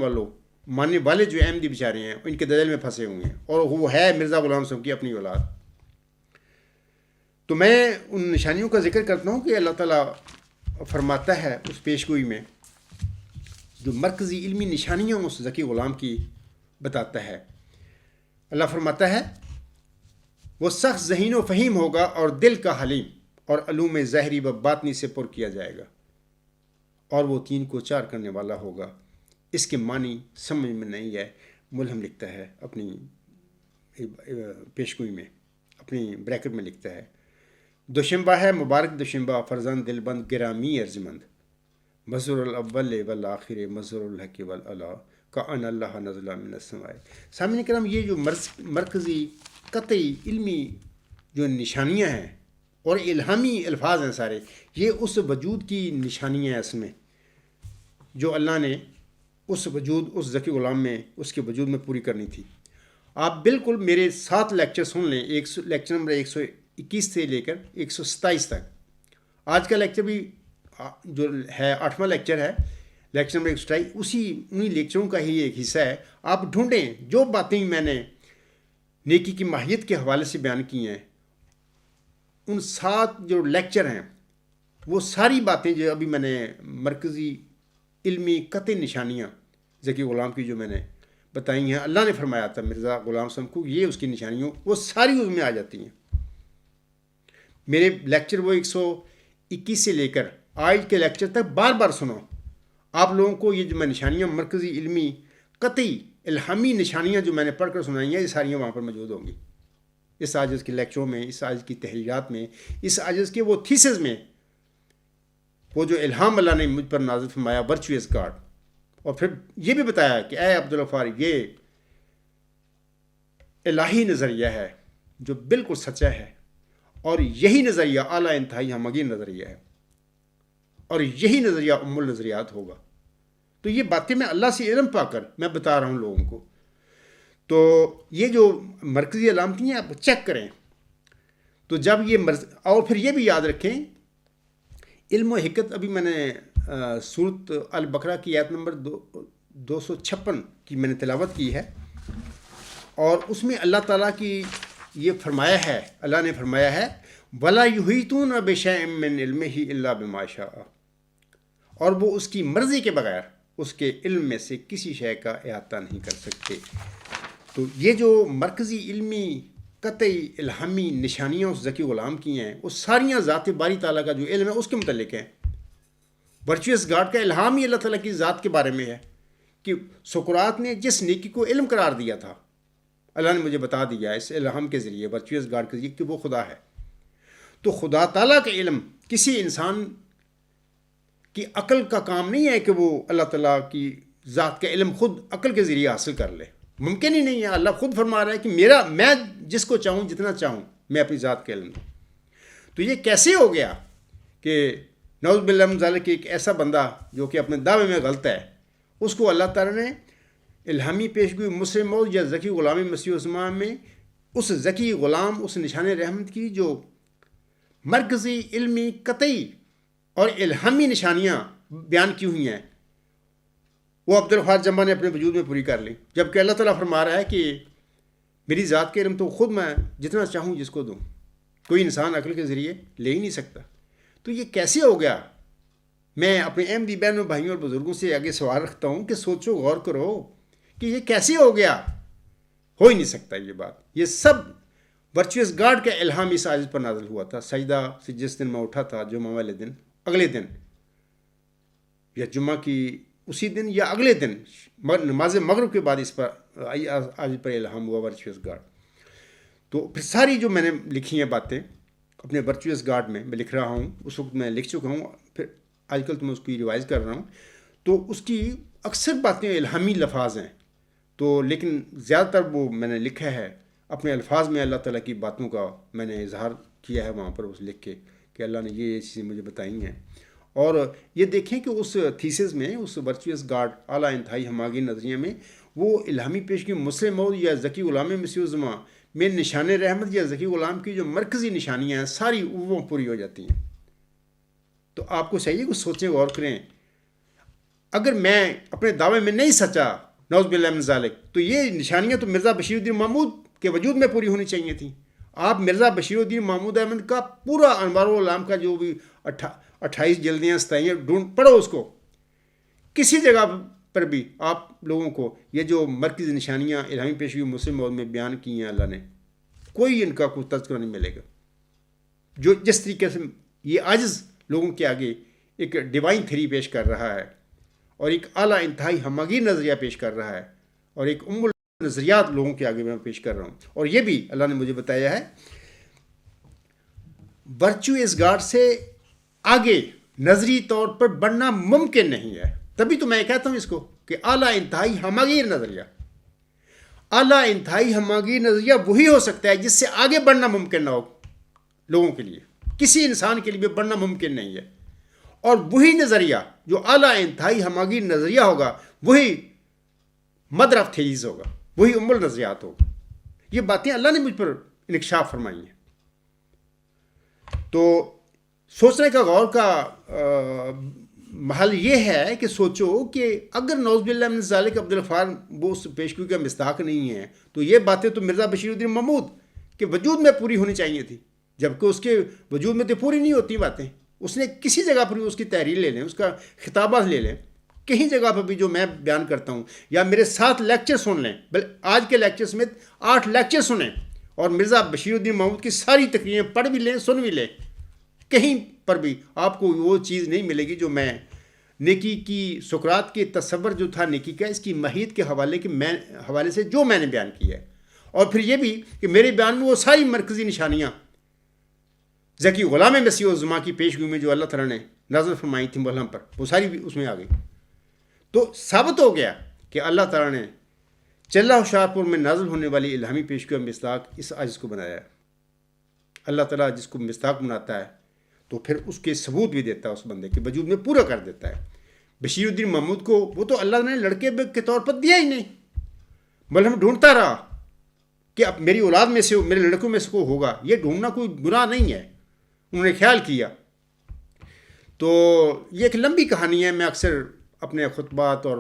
والے جو احمدی بیچارے ہیں ان کے دجل میں پھنسے ہوئے ہیں، اور وہ ہے مرزا غلام صاحب کی اپنی اولاد. تو میں ان نشانیوں کا ذکر کرتا ہوں کہ اللہ تعالیٰ فرماتا ہے اس پیشگوئی میں جو مرکزی علمی نشانیاں اس ذکی غلام کی بتاتا ہے. اللہ فرماتا ہے وہ سخت ذہین و فہیم ہوگا اور دل کا حلیم اور علوم ظاہری و باطنی سے پر کیا جائے گا، اور وہ 3 کو 4 کرنے والا ہوگا. اس کے معنی سمجھ میں نہیں ہے. ملہم لکھتا ہے اپنی پیشگوئی میں، اپنی بریکٹ میں لکھتا ہے دوشنبہ ہے مبارک دوشنبہ فرزند دل بند گرامی ارجمند مظہر الاول والآخر مظہر الحق والعلا کأن اللہ نزل من السماء. سامعین کرام، یہ جو مرکزی قطعی علمی جو نشانیاں ہیں اور الہامی الفاظ ہیں سارے، یہ اس وجود کی نشانیاں ہیں اس میں جو اللہ نے اس ذکی غلام میں اس کے وجود میں پوری کرنی تھی. آپ بالکل میرے 7 لیکچر سن لیں، لیکچر نمبر 121 سے لے کر 127 تک. آج کا لیکچر بھی جو ہے 8واں لیکچر ہے، لیکچر نمبر 127 انہی لیکچروں کا ہی ایک حصہ ہے. آپ ڈھونڈیں جو باتیں میں نے نیکی کی ماہیت کے حوالے سے بیان کی ہیں، ان 7 جو لیکچر ہیں وہ ساری باتیں جو ابھی میں نے مرکزی علمی قطعی نشانیاں ذکی غلام کی جو میں نے بتائی ہیں، اللہ نے فرمایا تھا مرزا غلام صاحب کو یہ اس کی نشانیوں، وہ ساری اس میں آ جاتی ہیں. میرے لیکچر وہ 121 سے لے کر آج کے لیکچر تک بار بار سنو. آپ لوگوں کو یہ جو میں نشانیاں مرکزی علمی قطعی الہامی نشانیاں جو میں نے پڑھ کر سنائی ہیں، یہ ساریاں وہاں پر موجود ہوں گی. اس عاجز کے لیکچروں میں، اس عاجز کی تحریرات میں، اس عاجز کے وہ تھیسز میں، وہ جو الہام اللہ نے مجھ پر نازل فرمایا ورچوئس گاڈ. اور پھر یہ بھی بتایا کہ اے عبدالغفار، یہ الہی نظریہ ہے جو بالکل سچا ہے، اور یہی نظریہ اعلیٰ انتہائی ہمگیر نظریہ ہے، اور یہی نظریہ ام النظریات ہوگا. تو یہ باتیں میں اللہ سے علم پا کر میں بتا رہا ہوں لوگوں کو. تو یہ جو مرکزی علامتی ہیں آپ چیک کریں. تو جب یہ اور پھر یہ بھی یاد رکھیں، علم و حکمت، ابھی میں نے سورۃ البقرہ کی آیت نمبر 256 کی میں نے تلاوت کی ہے، اور اس میں اللہ تعالیٰ کی یہ فرمایا ہے، اللہ نے فرمایا ہے ولا یحیطون بشیء من علمہ الا بما شاء، اور وہ اس کی مرضی کے بغیر اس کے علم میں سے کسی شے کا احاطہ نہیں کر سکتے۔ تو یہ جو مرکزی علمی قطعی الہامی نشانیاں اس ذکی غلام کی ہیں، وہ ساریاں ذات باری تعالیٰ کا جو علم ہے اس کے متعلق ہیں۔ ورچوئس گاڈ کا الہام ہی اللہ تعالیٰ کی ذات کے بارے میں ہے کہ سقراط نے جس نیکی کو علم قرار دیا تھا، اللہ نے مجھے بتا دیا اس الہام کے ذریعے، ورچوئس گاڈ کے ذریعے، کہ وہ خدا ہے۔ تو خدا تعالیٰ کا علم کسی انسان کی عقل کا کام نہیں ہے کہ وہ اللہ تعالیٰ کی ذات کا علم خود عقل کے ذریعے حاصل کر لے، ممکن ہی نہیں ہے۔ اللہ خود فرما رہا ہے کہ میں جس کو چاہوں جتنا چاہوں میں اپنی ذات کا علم دوں۔ تو یہ کیسے ہو گیا کہ نعوذ باللہ من ذالک ایک ایسا بندہ جو کہ اپنے دعوے میں غلط ہے، اس کو اللہ تعالیٰ نے الہامی پیشگوئی مسلم موعود یا ذکی غلامی مسیح عثمان میں اس ذکی غلام، اس نشان رحمت کی جو مرکزی علمی قطعی اور الہامی نشانیاں بیان کی ہوئی ہیں، وہ عبدالغفار جمعہ نے اپنے وجود میں پوری کر لی، جبکہ اللہ تعالیٰ فرما رہا ہے کہ میری ذات کے علم تو خود میں جتنا چاہوں جس کو دوں، کوئی انسان عقل کے ذریعے لے ہی نہیں سکتا۔ تو یہ کیسے ہو گیا؟ میں اپنے احمدی بہنوں بھائیوں اور بزرگوں سے آگے سوال رکھتا ہوں کہ سوچو، غور کرو کہ یہ کیسے ہو گیا؟ ہو ہی نہیں سکتا یہ بات۔ یہ سب ورچوئس گاڈ کا الہام اس عاجز پر نازل ہوا تھا۔ سجدہ سے جس دن میں اٹھا تھا، جمعہ والے دن، اگلے دن یا جمعہ کی اسی دن یا اگلے دن نماز مغرب کے بعد اس پر عاجز پر الہام ہوا ورچوئس گاڈ۔ تو پھر ساری جو میں نے لکھی ہیں باتیں اپنے ورچوئس گاڈ میں لکھ رہا ہوں، اس وقت میں لکھ چکا ہوں، پھر آج کل تو میں اس کی ریوائز کر رہا ہوں، تو اس کی اکثر باتیں الہامی لفاظ ہیں، تو لیکن زیادہ تر وہ میں نے لکھا ہے اپنے الفاظ میں، اللہ تعالیٰ کی باتوں کا میں نے اظہار کیا ہے وہاں پر اس لکھ کے کہ اللہ نے یہ چیزیں مجھے بتائی ہیں۔ اور یہ دیکھیں کہ اس تھیسس میں، اس ورچوئس گاڈ اعلیٰ انتہائی ہماگیر نظریے میں، وہ الہامی پیشگی مسلم موعود یا ذکی غلام مسیح الزماں میں نشان رحمت یا ذکی غلام کی جو مرکزی نشانیاں ہیں ساری وہ پوری ہو جاتی ہیں۔ تو آپ کو چاہیے کہ سوچیں، غور کریں۔ اگر میں اپنے دعوے میں نہیں سچا، نعوذ باللہ من ذالک، تو یہ نشانیاں تو مرزا بشیر الدین محمود کے وجود میں پوری ہونی چاہیے تھیں۔ آپ مرزا بشیر الدین محمود احمد کا پورا انوار العلام کا جو بھی 28 جلدیاں 27 ڈھونڈ پڑھو، اس کو کسی جگہ پر بھی آپ لوگوں کو یہ جو مرکزی نشانیاں الہامی پیشگی مسلم موعود میں بیان کی ہیں اللہ نے، کوئی ان کا کوئی تذکرہ نہیں ملے گا۔ جو جس طریقے سے یہ عاجز لوگوں کے آگے ایک ڈیوائن تھیری پیش کر رہا ہے اور ایک اعلیٰ انتہائی ہماگیر نظریہ پیش کر رہا ہے اور ایک نظریات لوگوں کے آگے میں پیش کر رہا ہوں، اور یہ بھی اللہ نے مجھے بتایا ہے ورچوئس گاڈ سے آگے نظری طور پر بڑھنا ممکن نہیں ہے۔ تبھی تو میں کہتا ہوں اس کو کہ اعلیٰ انتہائی ہماگیر نظریہ، اعلیٰ انتہائی ہماگیر نظریہ وہی ہو سکتا ہے جس سے آگے بڑھنا ممکن نہ ہو لوگوں کے لیے، کسی انسان کے لیے بڑھنا ممکن نہیں ہے، اور وہی نظریہ جو اعلیٰ انتہائی ہماگیر نظریہ ہوگا وہی مدر آف تھیریز ہوگا، وہی النظریات ہوگا۔ یہ باتیں اللہ نے مجھ پر انکشاف فرمائی ہیں۔ تو سوچنے کا، غور کا محل یہ ہے کہ سوچو کہ اگر نعوذ باللہ من ذالک عبدالغفار وہ اس پیشگوئی کا مصداق نہیں ہے، تو یہ باتیں تو مرزا بشیر الدین محمود کے وجود میں پوری ہونی چاہیے تھی، جبکہ اس کے وجود میں تو پوری نہیں ہوتی باتیں۔ اس نے کسی جگہ پر بھی اس کی تحریر لے لیں، اس کا خطابات لے لیں، کہیں جگہ پر بھی جو میں بیان کرتا ہوں، یا میرے 7 لیکچر سن لیں، آج کے لیکچر سمیت 8 لیکچر سنیں، اور مرزا بشیر الدین محمود کی ساری تقریریں پڑھ بھی لیں، سن بھی لیں، کہیں پر بھی آپ کو وہ چیز نہیں ملے گی جو میں نیکی کی سقراط کے تصور جو تھا نیکی کا، اس کی ماہیت کے حوالے سے جو میں نے بیان کیا ہے، اور پھر یہ بھی کہ میرے بیان میں وہ ساری مرکزی نشانیاں ذکی غلام مسیح الزماں کی پیشگوئی میں جو اللہ تعالیٰ نے نازل فرمائی تھی محلم پر، وہ ساری بھی اس میں آ گئی۔ تو ثابت ہو گیا کہ اللہ تعالیٰ نے چلہ ہوشیارپور میں نازل ہونے والی الہامی پیشگوئی مصداق اس عاجز کو بنایا ہے۔ اللہ تعالیٰ جس کو مصداق بناتا ہے تو پھر اس کے ثبوت بھی دیتا ہے، اس بندے کے وجود میں پورا کر دیتا ہے۔ بشیر الدین محمود کو وہ تو اللہ نے لڑکے کے طور پر دیا ہی نہیں، ملہم ڈھونڈتا رہا کہ اب میری اولاد میں سے، میرے لڑکوں میں سے کو ہوگا۔ یہ ڈھونڈنا کوئی گناہ نہیں ہے، انہوں نے خیال کیا۔ تو یہ ایک لمبی کہانی ہے، میں اکثر اپنے خطبات اور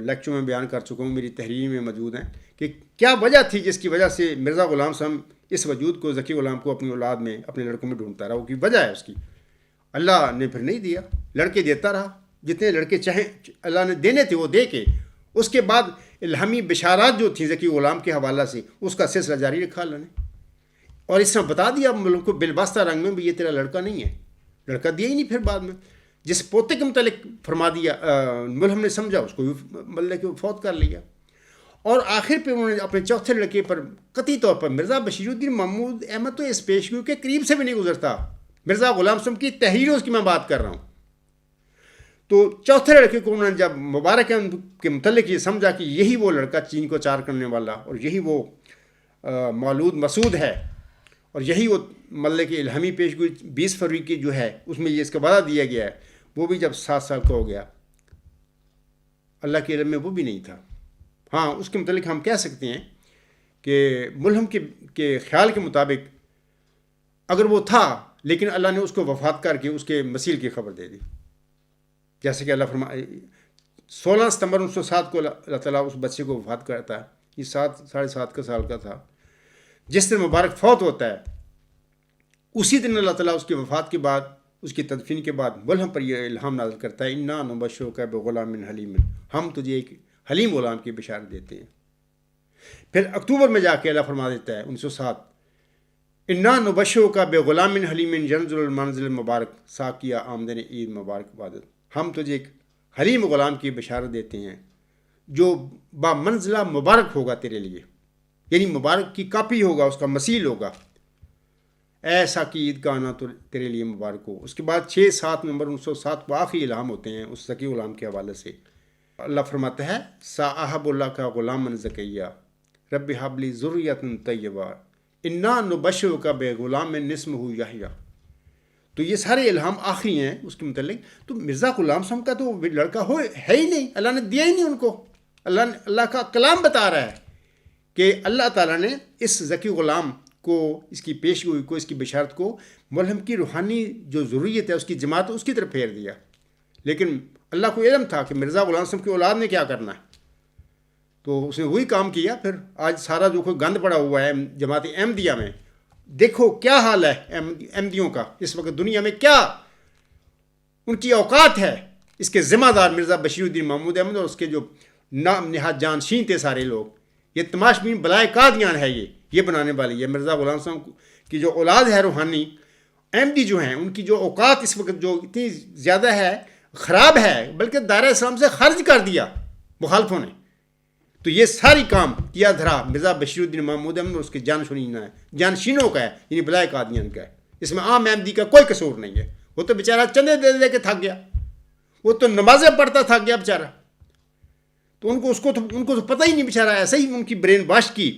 لیکچر میں بیان کر چکا ہوں، میری تحریر میں موجود ہیں کہ کیا وجہ تھی جس کی وجہ سے مرزا غلام صاحب اس وجود کو، ذکی غلام کو اپنی اولاد میں، اپنے لڑکوں میں ڈھونڈتا رہا، وہ کی وجہ ہے اس کی. اللہ نے پھر نہیں دیا، لڑکے دیتا رہا، جتنے لڑکے چاہیں اللہ نے دینے تھے وہ دے کے. اس کے بعد الہامی بشارات جو تھیں ذکی غلام کے حوالہ سے، اس کا سلسلہ جاری رکھا اللہ نے، اور اس طرح بتا دیا ملک کو بالواسطہ رنگ میں بھی یہ تیرا لڑکا نہیں ہے. لڑکا دیا ہی نہیں. پھر بعد میں جس پوتے کے متعلق فرما دیا ملہم نے سمجھا، اس کو بھی مطلب کہ فوت کر لیا. اور آخر پہ انہوں نے اپنے چوتھے لڑکے پر قطعی طور پر مرزا بشیر الدین محمود احمد تو اس پیشگوئی کے قریب سے بھی نہیں گزرتا. مرزا غلام صاحب کی تحریروں کی میں بات کر رہا ہوں. تو چوتھے لڑکے کو انہوں نے جب مبارک کے متعلق یہ سمجھا کہ یہی وہ لڑکا چین کو چار کرنے والا، اور یہی وہ مولود مسعود ہے، اور یہی وہ مطلب کہ الہامی پیشگوئی 20 فروری کی جو ہے اس میں یہ اس کا وعدہ دیا گیا ہے، وہ بھی جب 7 سال کا ہو گیا، اللہ کے علم میں وہ بھی نہیں تھا. ہاں اس کے متعلق ہم کہہ سکتے ہیں کہ ملہم کے خیال کے مطابق اگر وہ تھا، لیکن اللہ نے اس کو وفات کر کے اس کے مسیل کی خبر دے دی. جیسے کہ اللہ فرمائے 16 ستمبر 1907 کو اللہ تعالیٰ اس بچے کو وفات کرتا ہے. یہ 7.5 کا سال کا تھا. جس دن مبارک فوت ہوتا ہے اسی دن اللہ تعالیٰ اس کی وفات کے بعد، اس کی تدفین کے بعد ملہم پر یہ الہام نازل کرتا ہے، انا نبشرک بغلام حلیم، ہم تجھے ایک حلیم غلام کی بشارت دیتے ہیں. پھر اکتوبر میں جا کے اللہ فرما دیتا ہے 1907، انا نبشرک بغلام حلیم ینزل المنزل مبارک ساقیہ آمدن عید مبارک عبادت، ہم تجھے ایک حلیم غلام کی بشارت دیتے ہیں جو با منزلہ مبارک ہوگا تیرے لیے، یعنی مبارک کی کاپی ہوگا، اس کا مثیل ہوگا. ایسا کہ عید کا آنا تو تیرے لیے مبارک ہو. اس کے بعد 6-7 نومبر 1907 کو آخری الہام ہوتے ہیں اس ذکی غلام کے حوالے سے. اللہ فرماتا ہے ساحب اللہ کا غلام زکیہ رب حبلی ذریۃ طیبہ انا نبشرک بغلام اسمہ یحییٰ. تو یہ سارے الہام آخری ہیں اس کے متعلق. تو مرزا غلام صاحب کا تو لڑکا ہے ہی نہیں، اللہ نے دیا ہی نہیں ان کو. اللہ کا کلام بتا رہا ہے کہ اللہ تعالیٰ نے اس ذکی غلام کو، اس کی پیشگوئی کو، اس کی بشارت کو ملہم کی روحانی جو ضروریت ہے اس کی جماعت اس کی طرف پھیر دیا. لیکن اللہ کو علم تھا کہ مرزا غلام صاحب کی اولاد نے کیا کرنا ہے، تو اس نے وہی کام کیا. پھر آج سارا جو کوئی گند پڑا ہوا ہے جماعت احمدیہ میں، دیکھو کیا حال ہے احمدیوں کا اس وقت دنیا میں، کیا ان کی اوقات ہے. اس کے ذمہ دار مرزا بشیر الدین محمود احمد اور اس کے جو نام نہاد جانشین تھے سارے لوگ. یہ تماشبین بلائے قادیان ہے، یہ بنانے والی ہے. مرزا غلام صاحب کی جو اولاد ہے روحانی احمدی جو ہیں، ان کی جو اوقات اس وقت جو اتنی زیادہ ہے، خراب ہے، بلکہ دائرہ اسلام سے خارج کر دیا مخالفوں نے. تو یہ ساری کام کیا دھرا مرزا بشیر الدین محمود احمد اور اس کے جانشینوں کا ہے، یعنی بلائے قادیان کا ہے. اس میں عام احمدی کا کوئی قصور نہیں ہے. وہ تو بیچارہ چندے دے کے تھک گیا، وہ تو نمازیں پڑھتا تھک گیا بیچارہ. تو ان کو تو پتہ ہی نہیں بیچارہ، ایسا ہی ان کی برین واش کی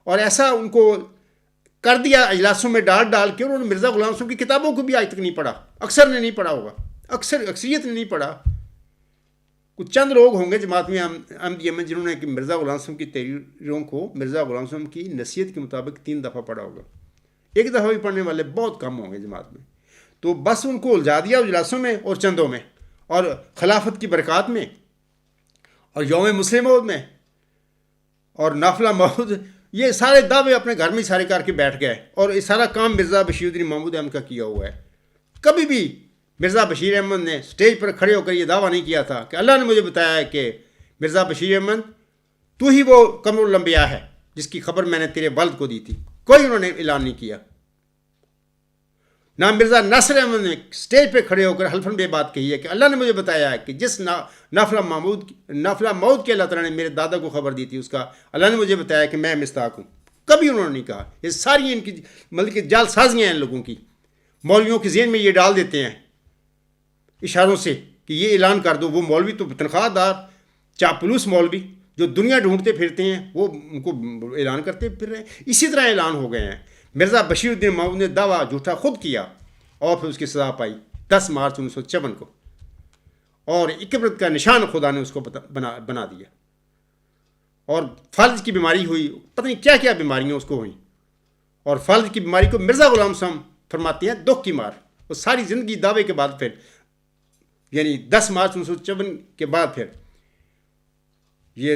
اور ایسا ان کو کر دیا اجلاسوں میں ڈال کے. اور انہوں نے مرزا غلام صاحب کی کتابوں کو بھی آج تک نہیں پڑھا. اکثر نے نہیں پڑھا ہوگا، اکثریت نے نہیں پڑھا. کچھ چند لوگ ہوں گے جماعت میں احمدیہ میں جنہوں نے کہ مرزا غلام صاحب کی تحریروں کو مرزا غلام صاحب کی نصیحت کے مطابق 3 دفعہ پڑھا ہوگا. ایک دفعہ بھی پڑھنے والے بہت کم ہوں گے جماعت میں. تو بس ان کو الجھا دیا اجلاسوں میں اور چندوں میں اور خلافت کی برکات میں اور یوم مسلم مود میں اور نافلہ مود، یہ سارے دعوے اپنے گھر میں سارے کر کے بیٹھ گئے. اور یہ سارا کام مرزا بشیر الدین محمود احمد کا کیا ہوا ہے. کبھی بھی مرزا بشیر احمد نے سٹیج پر کھڑے ہو کر یہ دعویٰ نہیں کیا تھا کہ اللہ نے مجھے بتایا ہے کہ مرزا بشیر احمد تو ہی وہ قمر الانبیاء ہے جس کی خبر میں نے تیرے والد کو دی تھی. کوئی انہوں نے اعلان نہیں کیا. نہ مرزا ناصر احمد نے سٹیج پہ کھڑے ہو کر حلفاً بے بات کہی ہے کہ اللہ نے مجھے بتایا ہے کہ جس نافلہ موت کے اللہ تعالیٰ نے میرے دادا کو خبر دی تھی اس کا اللہ نے مجھے بتایا کہ میں مستحق ہوں. کبھی انہوں نے نہیں کہا. یہ ساری ان کی مطلب کہ جال سازیاں ہیں ان لوگوں کی. مولویوں کے ذہن میں یہ ڈال دیتے ہیں اشاروں سے کہ یہ اعلان کر دو. وہ مولوی تو تنخواہ دار چاپلوس مولوی جو دنیا ڈھونڈتے پھرتے ہیں وہ ان کو اعلان کرتے پھر رہے ہیں. اسی طرح اعلان ہو گئے ہیں. مرزا بشیر الدین محمود نے دعویٰ جھوٹا خود کیا اور پھر اس کی سزا پائی 10 مارچ 1954 کو. اور عبرت کا نشان خدا نے اس کو بنا دیا. اور فالج کی بیماری ہوئی، پتہ نہیں کیا کیا بیماریاں اس کو ہوئیں. اور فالج کی بیماری کو مرزا غلام صاحب فرماتے ہیں دکھ کی مار. اور ساری زندگی دعوے کے بعد پھر یعنی 10 مارچ 1954 کے بعد پھر یہ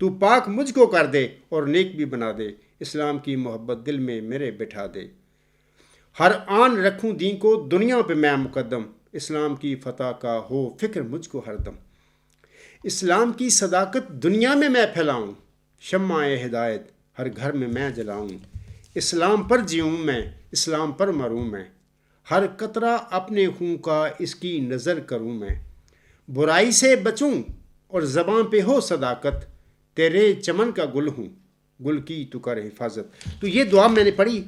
تو پاک مجھ کو کر دے اور نیک بھی بنا دے، اسلام کی محبت دل میں میرے بٹھا دے، ہر آن رکھوں دین کو دنیا پہ میں مقدم، اسلام کی فتح کا ہو فکر مجھ کو ہر دم، اسلام کی صداقت دنیا میں پھیلاؤں، شمع ہدایت ہر گھر میں جلاؤں، اسلام پر جیوں میں، اسلام پر مروں میں، ہر قطرہ اپنے خون کا اس کی نظر کروں میں، برائی سے بچوں اور زباں پہ ہو صداقت، تیرے چمن کا گل ہوں، گل کی تو کر حفاظت۔ تو یہ دعا میں نے پڑھی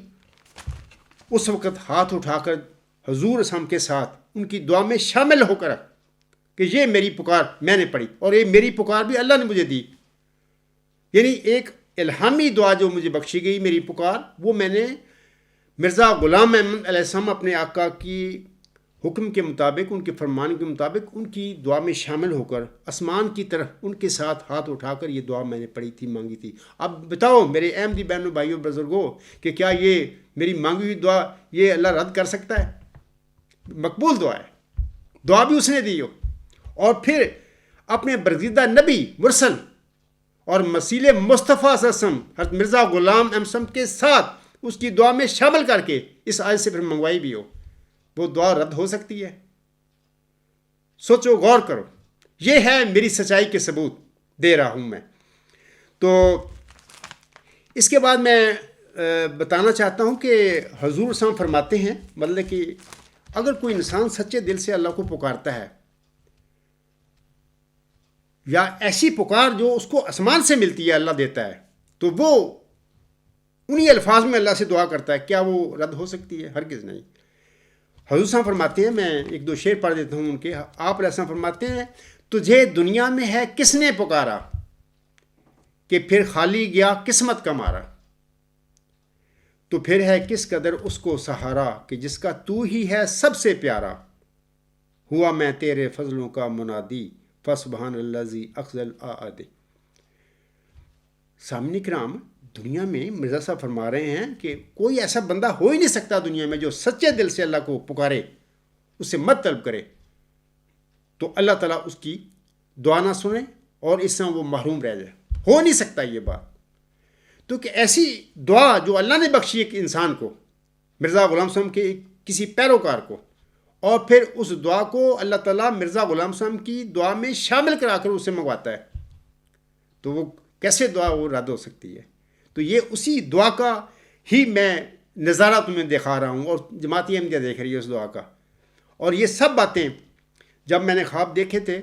اس وقت ہاتھ اٹھا کر حضور اسلام کے ساتھ ان کی دعا میں شامل ہو کر کہ یہ میری پکار میں نے پڑھی، اور یہ میری پکار بھی اللہ نے مجھے دی، یعنی ایک الہامی دعا جو مجھے بخشی گئی، میری پکار، وہ میں نے مرزا غلام احمد علیہ السلام اپنے آقا کی حکم کے مطابق، ان کے فرمان کے مطابق ان کی دعا میں شامل ہو کر آسمان کی طرف ان کے ساتھ ہاتھ اٹھا کر یہ دعا میں نے پڑھی تھی، مانگی تھی۔ اب بتاؤ میرے احمدی بہنوں بھائیوں بزرگوں کہ کیا یہ میری مانگی ہوئی دعا یہ اللہ رد کر سکتا ہے؟ مقبول دعا ہے، دعا بھی اس نے دی ہو، اور پھر اپنے برگزیدہ نبی مرسل اور مسیل مصطفیٰ صلی اللہ علیہ وسلم حضرت مرزا غلام احمد کے ساتھ اس کی دعا میں شامل کر کے اس آیت سے پھر منگوائی بھی ہو، وہ دعا رد ہو سکتی ہے؟ سوچو، غور کرو، یہ ہے میری سچائی کے ثبوت دے رہا ہوں میں۔ تو اس کے بعد میں بتانا چاہتا ہوں کہ حضور صلی اللہ علیہ وسلم فرماتے ہیں، مطلب کہ اگر کوئی انسان سچے دل سے اللہ کو پکارتا ہے، یا ایسی پکار جو اس کو آسمان سے ملتی ہے اللہ دیتا ہے، تو وہ انہی الفاظ میں اللہ سے دعا کرتا ہے، کیا وہ رد ہو سکتی ہے؟ ہرگز نہیں۔ حضور صاحب فرماتے ہیں، میں ایک دو شعر پڑھ دیتا ہوں ان کے، آپ علیہ السلام فرماتے ہیں، تجھے دنیا میں ہے کس نے پکارا کہ پھر خالی گیا قسمت کا مارا، تو پھر ہے کس قدر اس کو سہارا کہ جس کا تو ہی ہے سب سے پیارا، ہوا میں تیرے فضلوں کا منادی، فسبحان الذی اخذل آدِ۔ سامعین کرام، دنیا میں مرزا صاحب فرما رہے ہیں کہ کوئی ایسا بندہ ہو ہی نہیں سکتا دنیا میں جو سچے دل سے اللہ کو پکارے، اس سے مت طلب کرے تو اللہ تعالیٰ اس کی دعا نہ سنے اور اس سے وہ محروم رہ جائے۔ ہو نہیں سکتا یہ بات، تو کہ ایسی دعا جو اللہ نے بخشی ایک انسان کو، مرزا غلام صاحب کے کسی پیروکار کو، اور پھر اس دعا کو اللہ تعالیٰ مرزا غلام صاحب کی دعا میں شامل کرا کر اسے منگواتا ہے، تو وہ کیسے دعا وہ رد ہو سکتی ہے؟ تو یہ اسی دعا کا ہی میں نظارہ تمہیں دکھا رہا ہوں، اور جماعت احمدیہ دیکھ رہی ہے اس دعا کا۔ اور یہ سب باتیں جب میں نے خواب دیکھے تھے،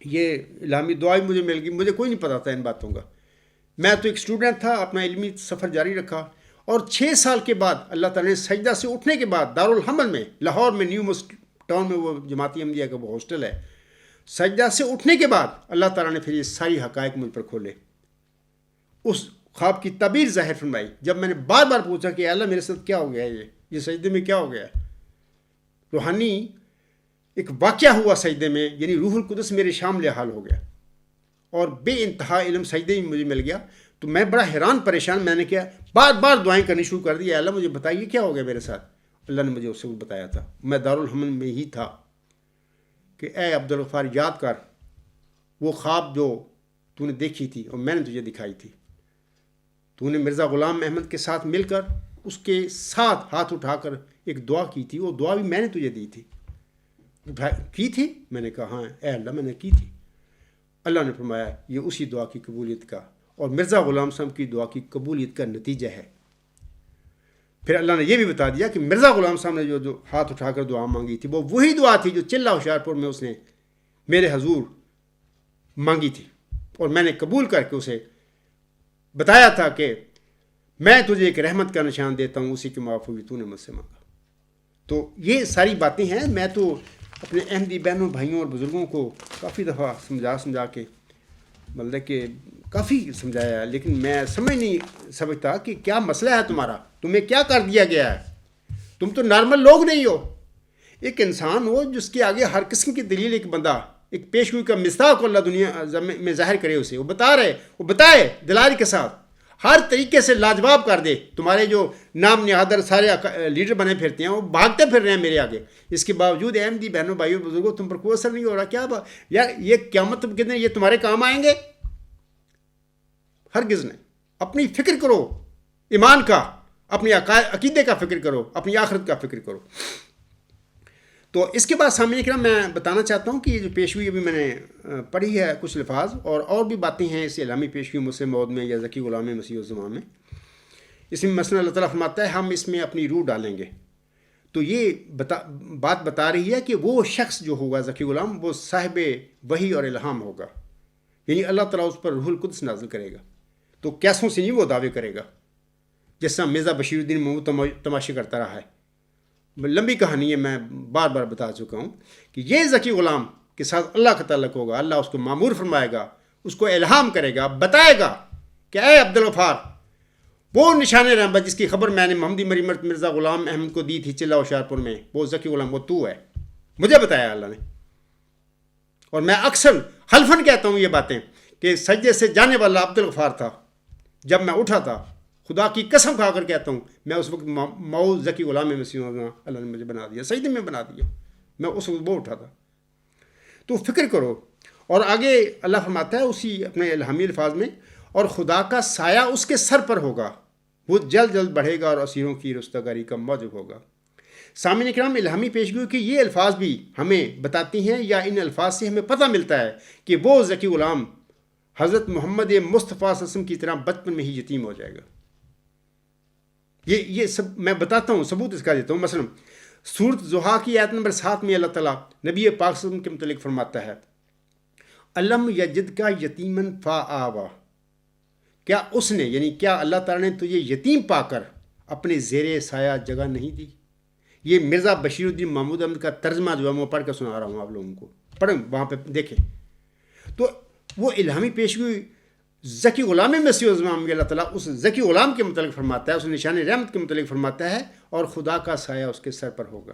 یہ الہامی دعا ہی مجھے مل گئی، مجھے کوئی نہیں پتا تھا ان باتوں کا، میں تو ایک اسٹوڈنٹ تھا، اپنا علمی سفر جاری رکھا، اور 6 سال کے بعد اللہ تعالیٰ نے سجدہ سے اٹھنے کے بعد دارالحمل میں، لاہور میں نیو مسجد ٹاؤن میں وہ جماعت احمدیہ کا وہ ہاسٹل ہے، سجدہ سے اٹھنے کے بعد اللہ تعالیٰ نے پھر یہ ساری حقائق مجھ پر کھولے، اس خواب کی تعبیر ظاہر فرمائی۔ جب میں نے بار بار پوچھا کہ اللہ میرے ساتھ کیا ہو گیا ہے، یہ سجدے میں کیا ہو گیا ہے، روحانی ایک واقعہ ہوا سجدے میں، یعنی روح القدس میرے شامل حال ہو گیا، اور بے انتہا علم سجدے میں مجھے مل گیا۔ تو میں بڑا حیران پریشان، میں نے کیا بار بار دعائیں کرنی شروع کر دی، اللہ مجھے بتائیے کیا ہو گیا میرے ساتھ۔ اللہ نے مجھے اس وقت بتایا تھا، میں دارالحمل میں ہی تھا، کہ اے عبدالغفار یاد کر وہ خواب جو تو نے دیکھی تھی اور میں نے تجھے دکھائی تھی، تو نے مرزا غلام احمد کے ساتھ مل کر اس کے ساتھ ہاتھ اٹھا کر ایک دعا کی تھی، وہ دعا بھی میں نے تجھے دی تھی، کی تھی؟ میں نے کہا ہاں اے اللہ میں نے کی تھی۔ اللہ نے فرمایا یہ اسی دعا کی قبولیت کا اور مرزا غلام صاحب کی دعا کی قبولیت کا نتیجہ ہے۔ پھر اللہ نے یہ بھی بتا دیا کہ مرزا غلام صاحب نے جو ہاتھ اٹھا کر دعا مانگی تھی وہ وہی دعا تھی جو چلہ ہوشیارپور میں اس نے میرے حضور مانگی تھی، اور میں نے قبول کر کے اسے بتایا تھا کہ میں تجھے ایک رحمت کا نشان دیتا ہوں، اسی کی معافی تو نے مجھ سے مانگا۔ تو یہ ساری باتیں ہیں، میں تو اپنے احمدی بہنوں بھائیوں اور بزرگوں کو کافی دفعہ سمجھا کے مطلب کہ کافی سمجھایا، لیکن میں سمجھ نہیں سمجھتا کہ کیا مسئلہ ہے تمہارا، تمہیں کیا کر دیا گیا ہے، تم تو نارمل لوگ نہیں ہو، ایک انسان ہو جس کے آگے ہر قسم کی دلیل ایک بندہ ایک پیشگوئی کا مصداق اللہ دنیا میں ظاہر کرے، اسے وہ بتائے دلائل کے ساتھ ہر طریقے سے لاجواب کر دے۔ تمہارے جو نام نہادر سارے لیڈر بنے پھرتے ہیں وہ بھاگتے پھر رہے ہیں میرے آگے، اس کے باوجود احمدی بہنوں بھائیوں بزرگوں تم پر کوئی اثر نہیں ہو رہا، کیا یار یہ قیامت کتنے یہ تمہارے کام آئیں گے؟ ہرگز نہیں. اپنی فکر کرو ایمان کا، اپنی عقیدے کا فکر کرو، اپنی آخرت کا فکر کرو. تو اس کے بعد سامعین کرام میں بتانا چاہتا ہوں کہ یہ جو پیشگوئی ابھی میں نے پڑھی ہے کچھ الفاظ اور بھی باتیں ہیں اس الہامی پیشگوئی مسلم موعود میں یا ذکی غلام مسیح الزمان میں. اس میں مثلا اللہ تعالیٰ فرماتا ہے ہم اس میں اپنی روح ڈالیں گے. تو یہ بات بتا رہی ہے کہ وہ شخص جو ہوگا ذکی غلام وہ صاحب وحی اور الہام ہوگا، یعنی اللہ تعالیٰ اس پر روح القدس نازل کرے گا. تو کیسوں سے نہیں وہ دعوے کرے گا، جس طرح مرزا بشیر الدین محمود تماشے کرتا رہا ہے. لمبی کہانی ہے، میں بار بار بتا چکا ہوں کہ یہ ذکی غلام کے ساتھ اللہ کا تعلق ہوگا. اللہ اس کو معمور فرمائے گا، اس کو الہام کرے گا، بتائے گا کہ اے عبدالغفار، وہ نشان رحمت جس کی خبر میں نے محمدی مریمت مرزا غلام احمد کو دی تھی چلہ ہوشیارپور میں، وہ ذکی غلام وہ تو ہے، مجھے بتایا اللہ نے. اور میں اکثر حلفاً کہتا ہوں یہ باتیں کہ سجدے سے جانے والا عبدالغفار تھا جب میں اٹھا تھا. خدا کی قسم کھا کر کہتا ہوں میں اس وقت مئو ذکی غلام مسیح اللہ نے مجھے بنا دیا، سجدے میں بنا دیا، میں اس وقت وہ اٹھا تھا. تو فکر کرو. اور آگے اللہ فرماتا ہے اسی اپنے الہامی الفاظ میں، اور خدا کا سایہ اس کے سر پر ہوگا، وہ جلد جلد بڑھے گا اور اسیروں کی رستگاری کا موجب ہوگا. سامعین کرام، الہامی پیشگوئی کے یہ الفاظ بھی ہمیں بتاتی ہیں یا ان الفاظ سے ہمیں پتہ ملتا ہے کہ وہ ذکی غلام حضرت محمد مصطفیٰ صلی اللہ علیہ وسلم کی طرح بچپن میں ہی یتیم ہو جائے گا. یہ سب میں بتاتا ہوں، ثبوت اس کا دیتا ہوں. مثلا سورۃ ضحیٰ کی آیت نمبر 7 میں اللہ تعالیٰ نبی پاک صلی اللہ علیہ وسلم کے متعلق فرماتا ہے الم یجد کا یتیمن فآوا، کیا اس نے یعنی کیا اللہ تعالیٰ نے تجھے یتیم پا کر اپنے زیر سایہ جگہ نہیں دی. یہ مرزا بشیر الدین محمود احمد کا ترجمہ جو ہے میں پڑھ کر سنا رہا ہوں، آپ لوگوں کو پڑھیں وہاں پہ دیکھیں. تو وہ الہامی پیشگوئی ذکی غلام مسیح الزمان میں اللہ تعالیٰ اس ذکی غلام کے متعلق فرماتا ہے، اس نشان رحمت کے متعلق فرماتا ہے اور خدا کا سایہ اس کے سر پر ہوگا،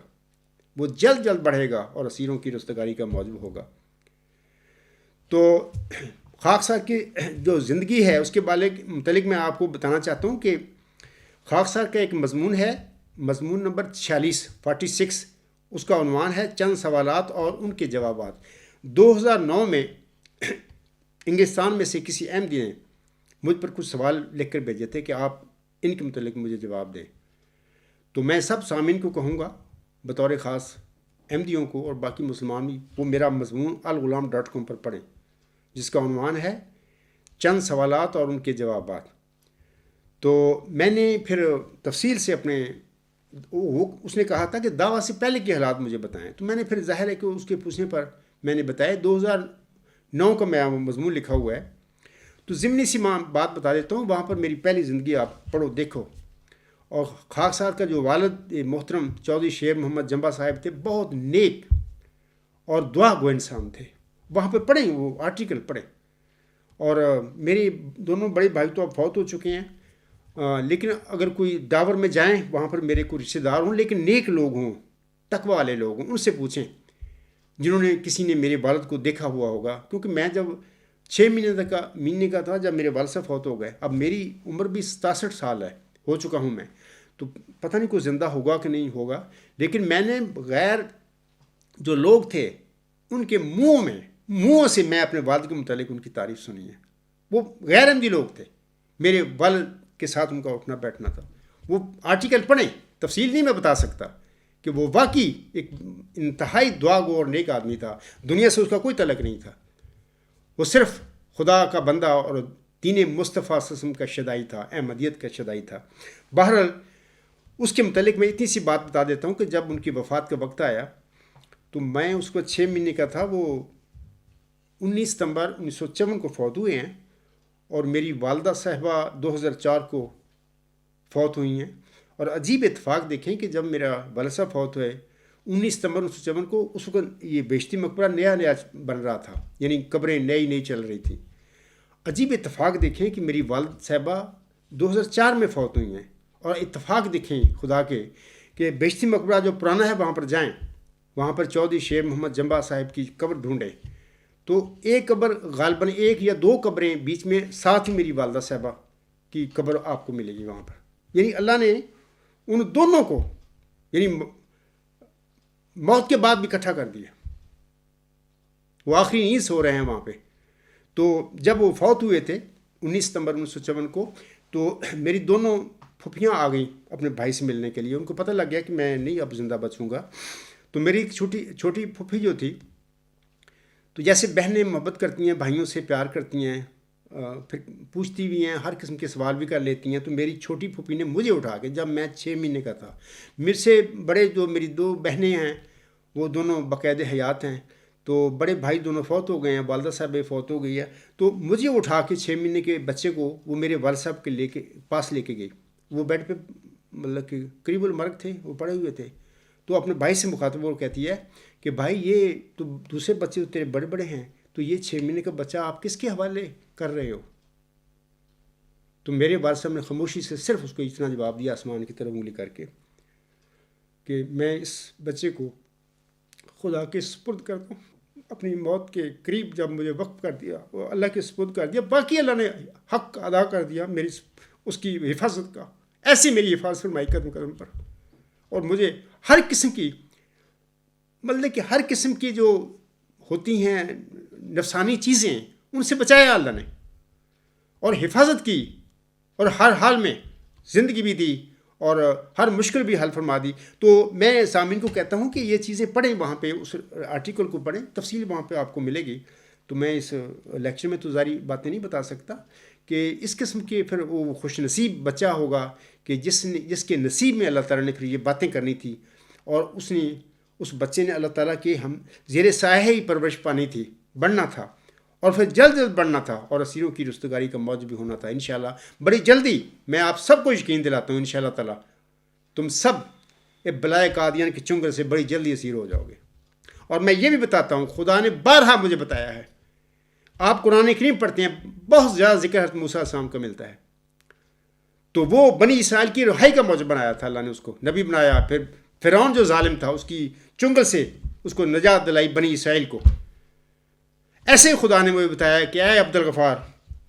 وہ جلد جلد بڑھے گا اور اسیروں کی رستگاری کا موجب ہوگا. تو خاکسار کی جو زندگی ہے اس کے متعلق میں آپ کو بتانا چاہتا ہوں کہ خاکسار کا ایک مضمون ہے، مضمون نمبر 46 اس کا عنوان ہے چند سوالات اور ان کے جوابات. 2009 میں انگلستان میں سے کسی احمدی نے مجھ پر کچھ سوال لکھ کر بھیجے تھے کہ آپ ان کے متعلق مجھے جواب دیں. تو میں سب سامعین کو کہوں گا بطور خاص احمدیوں کو اور باقی مسلمان بھی وہ میرا مضمون الغلام.com پر پڑھیں جس کا عنوان ہے چند سوالات اور ان کے جوابات. تو میں نے پھر تفصیل سے اس نے کہا تھا کہ دعویٰ سے پہلے کے حالات مجھے بتائیں. تو میں نے پھر ظاہر ہے کہ اس کے پوچھنے پر میں نے بتایا 2009 کا میں مضمون لکھا ہوا ہے. تو ضمنی سی بات بتا دیتا ہوں، وہاں پر میری پہلی زندگی آپ پڑھو دیکھو. اور خاکسار کا جو والد محترم چودھری شیر محمد جمبا صاحب تھے، بہت نیک اور دعا گو انسان تھے. وہاں پہ پڑھیں، وہ آرٹیکل پڑھیں. اور میرے دونوں بڑے بھائی تو اب فوت ہو چکے ہیں، لیکن اگر کوئی داور میں جائیں وہاں پر میرے کوئی رشتے دار ہوں لیکن نیک لوگ ہوں، تقوی والے لوگ ہوں، ان سے پوچھیں جنہوں نے کسی نے میرے والد کو دیکھا ہوا ہوگا. کیونکہ میں جب 6 مہینے کا تھا جب میرے والد صاحب فوت ہو گئے. اب میری عمر بھی 67 سال ہے، ہو چکا ہوں میں، تو پتہ نہیں کوئی زندہ ہوگا کہ نہیں ہوگا. لیکن میں نے غیر جو لوگ تھے ان کے منہوں سے میں اپنے والد کے متعلق ان کی تعریف سنی ہے. وہ غیر احمدی لوگ تھے، میرے والد کے ساتھ ان کا اٹھنا بیٹھنا تھا. وہ آرٹیکل پڑھیں، تفصیل نہیں میں بتا سکتا کہ وہ واقعی ایک انتہائی دعا گو اور نیک آدمی تھا. دنیا سے اس کا کوئی تعلق نہیں تھا، وہ صرف خدا کا بندہ اور دین مصطفیٰ صلی اللہ علیہ وسلم کا شدائی تھا، احمدیت کا شدائی تھا. بہرحال اس کے متعلق میں اتنی سی بات بتا دیتا ہوں کہ جب ان کی وفات کا وقت آیا تو میں اس کو 6 مہینے کا تھا. وہ 19 ستمبر 1954 کو فوت ہوئے ہیں اور میری والدہ صاحبہ 2004 کو فوت ہوئی ہیں. اور عجیب اتفاق دیکھیں کہ جب میرا والد صاحب فوت ہوئے 19 ستمبر 1954 کو، اس وقت یہ بیشتی مقبرہ نیا بن رہا تھا، یعنی قبریں نئی چل رہی تھی. عجیب اتفاق دیکھیں کہ میری والد صاحبہ 2004 میں فوت ہوئی ہیں. اور اتفاق دیکھیں خدا کے کہ بیشتی مقبرہ جو پرانا ہے وہاں پر جائیں، وہاں پر چودھری شیر محمد جمبا صاحب کی قبر ڈھونڈیں تو ایک قبر غالباً 1 یا 2 قبریں بیچ میں ساتھ ہی میری والدہ صاحبہ کی قبر آپ کو ملے گی وہاں پر. یعنی اللہ نے ان دونوں کو یعنی موت کے بعد بھی اکٹھا کر دیا. وہ آخری نیند سو رہے ہیں وہاں پہ. تو جب وہ فوت ہوئے تھے 19 ستمبر 1954 کو تو میری دونوں پھوپھیاں آ گئیں اپنے بھائی سے ملنے کے لیے. ان کو پتہ لگ گیا کہ میں نہیں اب زندہ بچوں گا. تو میری ایک چھوٹی پھوپھی جو تھی، تو جیسے بہنیں محبت کرتی ہیں، بھائیوں سے پیار کرتی ہیں، پھر پوچھتی بھی ہیں، ہر قسم کے سوال بھی کر لیتی ہیں. تو میری چھوٹی پھوپھی نے مجھے اٹھا کے، جب میں 6 مہینے کا تھا، میرے سے بڑے جو میری 2 بہنیں ہیں وہ دونوں باقاعدہ حیات ہیں، تو بڑے بھائی دونوں فوت ہو گئے ہیں، والدہ صاحب بھی فوت ہو گئی ہے. تو مجھے اٹھا کے 6 مہینے کے بچے کو وہ میرے والد صاحب کے پاس لے کے گئی. وہ بیڈ پہ مطلب کہ قریب المرگ تھے، وہ پڑے ہوئے تھے. تو اپنے بھائی سے مخاطب وہ کہتی ہے کہ بھائی یہ تو دوسرے بچے تو تیرے بڑے بڑے ہیں، تو یہ 6 مہینے کا بچہ آپ کس کے حوالے کر رہے ہو؟ تو میرے والد صاحب نے خاموشی سے صرف اس کو اتنا جواب دیا آسمان کی طرف انگلی کر کے کہ میں اس بچے کو خدا کے سپرد کرتا ہوں. اپنی موت کے قریب جب مجھے وقف کر دیا، وہ اللہ کے سپرد کر دیا. باقی اللہ نے حق ادا کر دیا میری اس کی حفاظت کا. ایسی میری حفاظت فرمائی قدم قدم پر. اور مجھے ہر قسم کی مطلب کہ ہر قسم کی جو ہوتی ہیں نفسانی چیزیں، ان سے بچایا اللہ نے اور حفاظت کی، اور ہر حال میں زندگی بھی دی اور ہر مشکل بھی حل فرما دی. تو میں سامعین کو کہتا ہوں کہ یہ چیزیں پڑھیں، وہاں پہ اس آرٹیکل کو پڑھیں، تفصیل وہاں پہ آپ کو ملے گی. تو میں اس لیکچر میں تو ساری باتیں نہیں بتا سکتا کہ اس قسم کے پھر وہ خوش نصیب بچہ ہوگا کہ جس کے نصیب میں اللہ تعالیٰ نے پھر یہ باتیں کرنی تھی، اور اس بچے نے اللہ تعالیٰ کے ہم زیر سایہ ہی پرورش پانی تھی، بڑھنا تھا، اور پھر جلد بڑھنا تھا، اور اسیروں کی رستگاری کا موج بھی ہونا تھا. انشاءاللہ بڑی جلدی میں آپ سب کو یقین دلاتا ہوں انشاءاللہ تعالیٰ تم سب بلائے قادیان کے چنگل سے بڑی جلدی اسیر ہو جاؤ گے. اور میں یہ بھی بتاتا ہوں، خدا نے بارہا مجھے بتایا ہے. آپ قرآن کریم پڑھتے ہیں، بہت زیادہ ذکر حضرت موسیٰ علیہ السلام کا ملتا ہے. تو وہ بنی اسرائیل کی رہائی کا موجب بنایا تھا اللہ نے، اس کو نبی بنایا. پھر فرعون جو ظالم تھا، اس کی چنگل سے اس کو نجات دلائی بنی اسرائیل کو. ایسے خدا نے مجھے بتایا کہ اے عبد الغفار،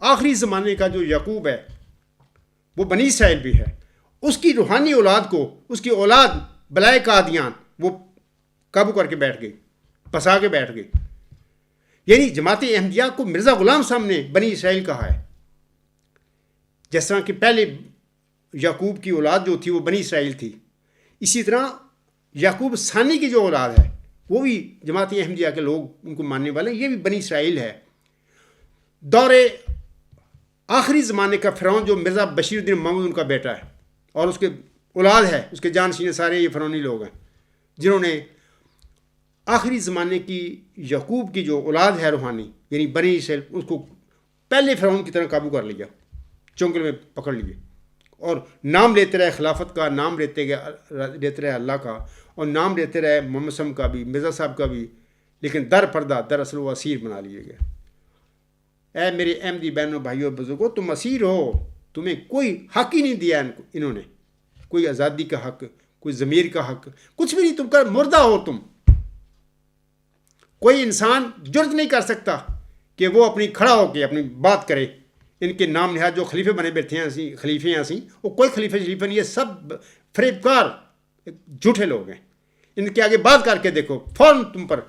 آخری زمانے کا جو یعقوب ہے وہ بنی اسرائیل بھی ہے، اس کی روحانی اولاد کو، اس کی اولاد بلائے قادیان وہ قابو کر کے بیٹھ گئی، پسا کے بیٹھ گئی. یعنی جماعت احمدیہ کو مرزا غلام صاحب نے بنی اسرائیل کہا ہے. جس طرح کہ پہلے یعقوب کی اولاد جو تھی وہ بنی اسرائیل تھی، اسی طرح یعقوب ثانی کی جو اولاد ہے وہ بھی جماعت احمدیہ کے لوگ ان کو ماننے والے، یہ بھی بنی اسرائیل ہے. دور آخری زمانے کا فرعون جو مرزا بشیر الدین محمود ان کا بیٹا ہے اور اس کے اولاد ہے، اس کے جانشین سارے یہ فرعونی لوگ ہیں جنہوں نے آخری زمانے کی یعقوب کی جو اولاد ہے روحانی، یعنی بنی اسرائیل، اس کو پہلے فرعون کی طرح قابو کر لیا، چنگل میں پکڑ لیے، اور نام لیتے رہے خلافت کا، نام لیتے رہے اللہ کا، اور نام لیتے رہے محمد صلی اللہ علیہ وسلم کا بھی، مرزا صاحب کا بھی، لیکن در پردہ دراصل وہ اسیر بنا لیے گئے. اے میرے احمدی بہنوں بھائیوں بزرگوں، تم اسیر ہو، تمہیں کوئی حق ہی نہیں دیا انہوں نے، کوئی آزادی کا حق، کوئی ضمیر کا حق، کچھ بھی نہیں. تم کا مردہ ہو تم. کوئی انسان جرت نہیں کر سکتا کہ وہ اپنی کھڑا ہو کے اپنی بات کرے. ان کے نام نہاد جو خلیفے بنے بیٹھے ہیں، خلیفے ہیں اسی، وہ کوئی خلیفہ شریفہ نہیں ہے، سب فریبکار جھوٹے لوگ ہیں. ان کے آگے بات کر کے دیکھو، فوراً تم پر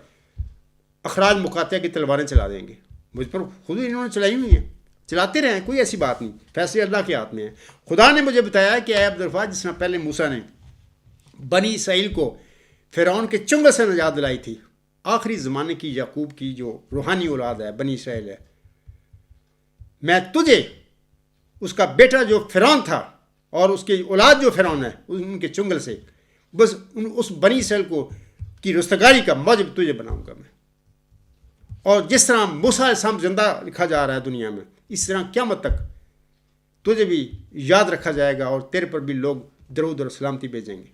اخراج مقاطعہ کی تلواریں چلا دیں گے. مجھ پر خود انہوں نے چلائی ہوئی ہیں، چلاتے رہیں، کوئی ایسی بات نہیں. فیصلے اللہ کے ہاتھ میں ہیں. خدا نے مجھے بتایا کہ اے عبد الغفار، جس طرح پہلے موسیٰ نے بنی اسرائیل کو فرعون کے چنگل سے نجات دلائی تھی، آخری زمانے کی یعقوب کی جو روحانی اولاد ہے، بنی اسرائیل ہے، میں تجھے اس کا بیٹا جو فرعون تھا اور اس کی اولاد جو فرعون ہے ان کے چنگل سے، بس اس بنی اسرائیل کو کی رستگاری کا موجب تجھے بناؤں گا میں. اور جس طرح موسیٰ علیہ السلام زندہ لکھا جا رہا ہے دنیا میں، اس طرح قیامت تک تجھے بھی یاد رکھا جائے گا، اور تیرے پر بھی لوگ درود اور سلامتی بھیجیں گے.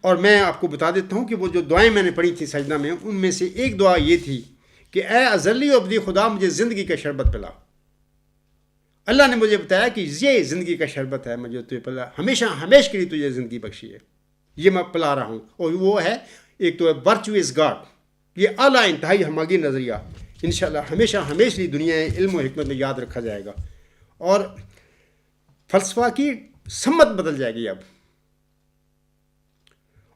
اور میں آپ کو بتا دیتا ہوں کہ وہ جو دعائیں میں نے پڑھی تھی سجدہ میں، ان میں سے ایک دعا یہ تھی کہ اے ازلی و ابدی خدا، مجھے زندگی کا شربت پلا. اللہ نے مجھے بتایا کہ یہ زندگی کا شربت ہے، مجھے تجھے پلا، ہمیشہ ہمیشہ کے لیے تجھے زندگی بخشی ہے، یہ میں پلا رہا ہوں. اور وہ ہے ایک تو ورچو از گاڈ، یہ اعلیٰ انتہائی ہماگی نظریہ انشاءاللہ ہمیشہ ہمیشہ لیے دنیا علم و حکمت میں یاد رکھا جائے گا، اور فلسفہ کی سمت بدل جائے گی اب.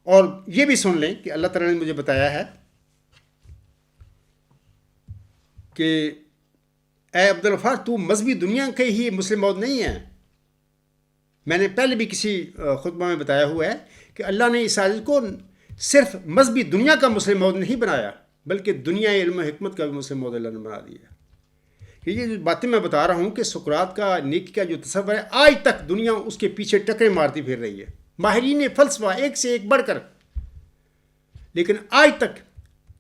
اور یہ بھی سن لیں کہ اللہ تعالیٰ نے مجھے بتایا ہے کہ اے عبدالغفار تو مذہبی دنیا کے ہی مسلم موعود نہیں ہے. میں نے پہلے بھی کسی خطبہ میں بتایا ہوا ہے کہ اللہ نے اس آیت کو صرف مذہبی دنیا کا مسلم موعود نہیں بنایا بلکہ دنیا علم و حکمت کا بھی مسلم موعود اللہ نے بنا دیا. یہ جو باتیں میں بتا رہا ہوں کہ سقراط کا نیکی کا جو تصور ہے آج تک دنیا اس کے پیچھے ٹکرے مارتی پھر رہی ہے. ماہرین فلسفہ ایک سے ایک بڑھ کر، لیکن آج تک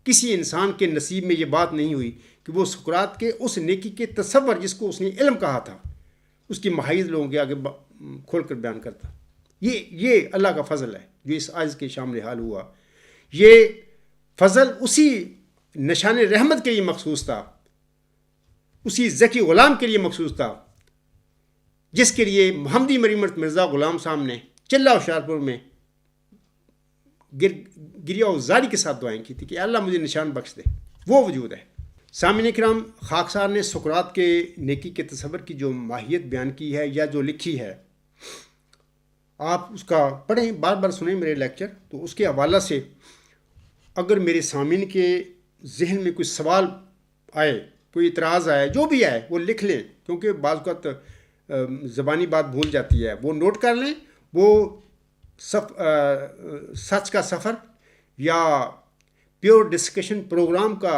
کسی انسان کے نصیب میں یہ بات نہیں ہوئی کہ وہ سقراط کے اس نیکی کے تصور جس کو اس نے علم کہا تھا اس کی ماہیت لوگوں کے آگے کھول کر بیان کرتا. یہ اللہ کا فضل ہے جو اس آیت کے شامل حال ہوا. یہ فضل اسی نشان رحمت کے لیے مخصوص تھا، اسی ذکی غلام کے لیے مخصوص تھا جس کے لیے محمدی مریمت مرزا غلام صاحب نے چلہ ہوشیارپور میں گریہ و زاری کے ساتھ دعائیں کی تھی کہ اللہ مجھے نشان بخش دے. وہ وجود ہے. سامعین کرام، خاکسار نے سقراط کے نیکی کے تصور کی جو ماہیت بیان کی ہے یا جو لکھی ہے آپ اس کا پڑھیں، بار بار سنیں میرے لیکچر. تو اس کے حوالہ سے اگر میرے سامعین کے ذہن میں کوئی سوال آئے، کوئی اعتراض آئے، جو بھی آئے وہ لکھ لیں، کیونکہ بعض اوقات زبانی بات بھول جاتی ہے. وہ نوٹ کر لیں. وہ سچ کا سفر یا پیور ڈسکشن پروگرام کا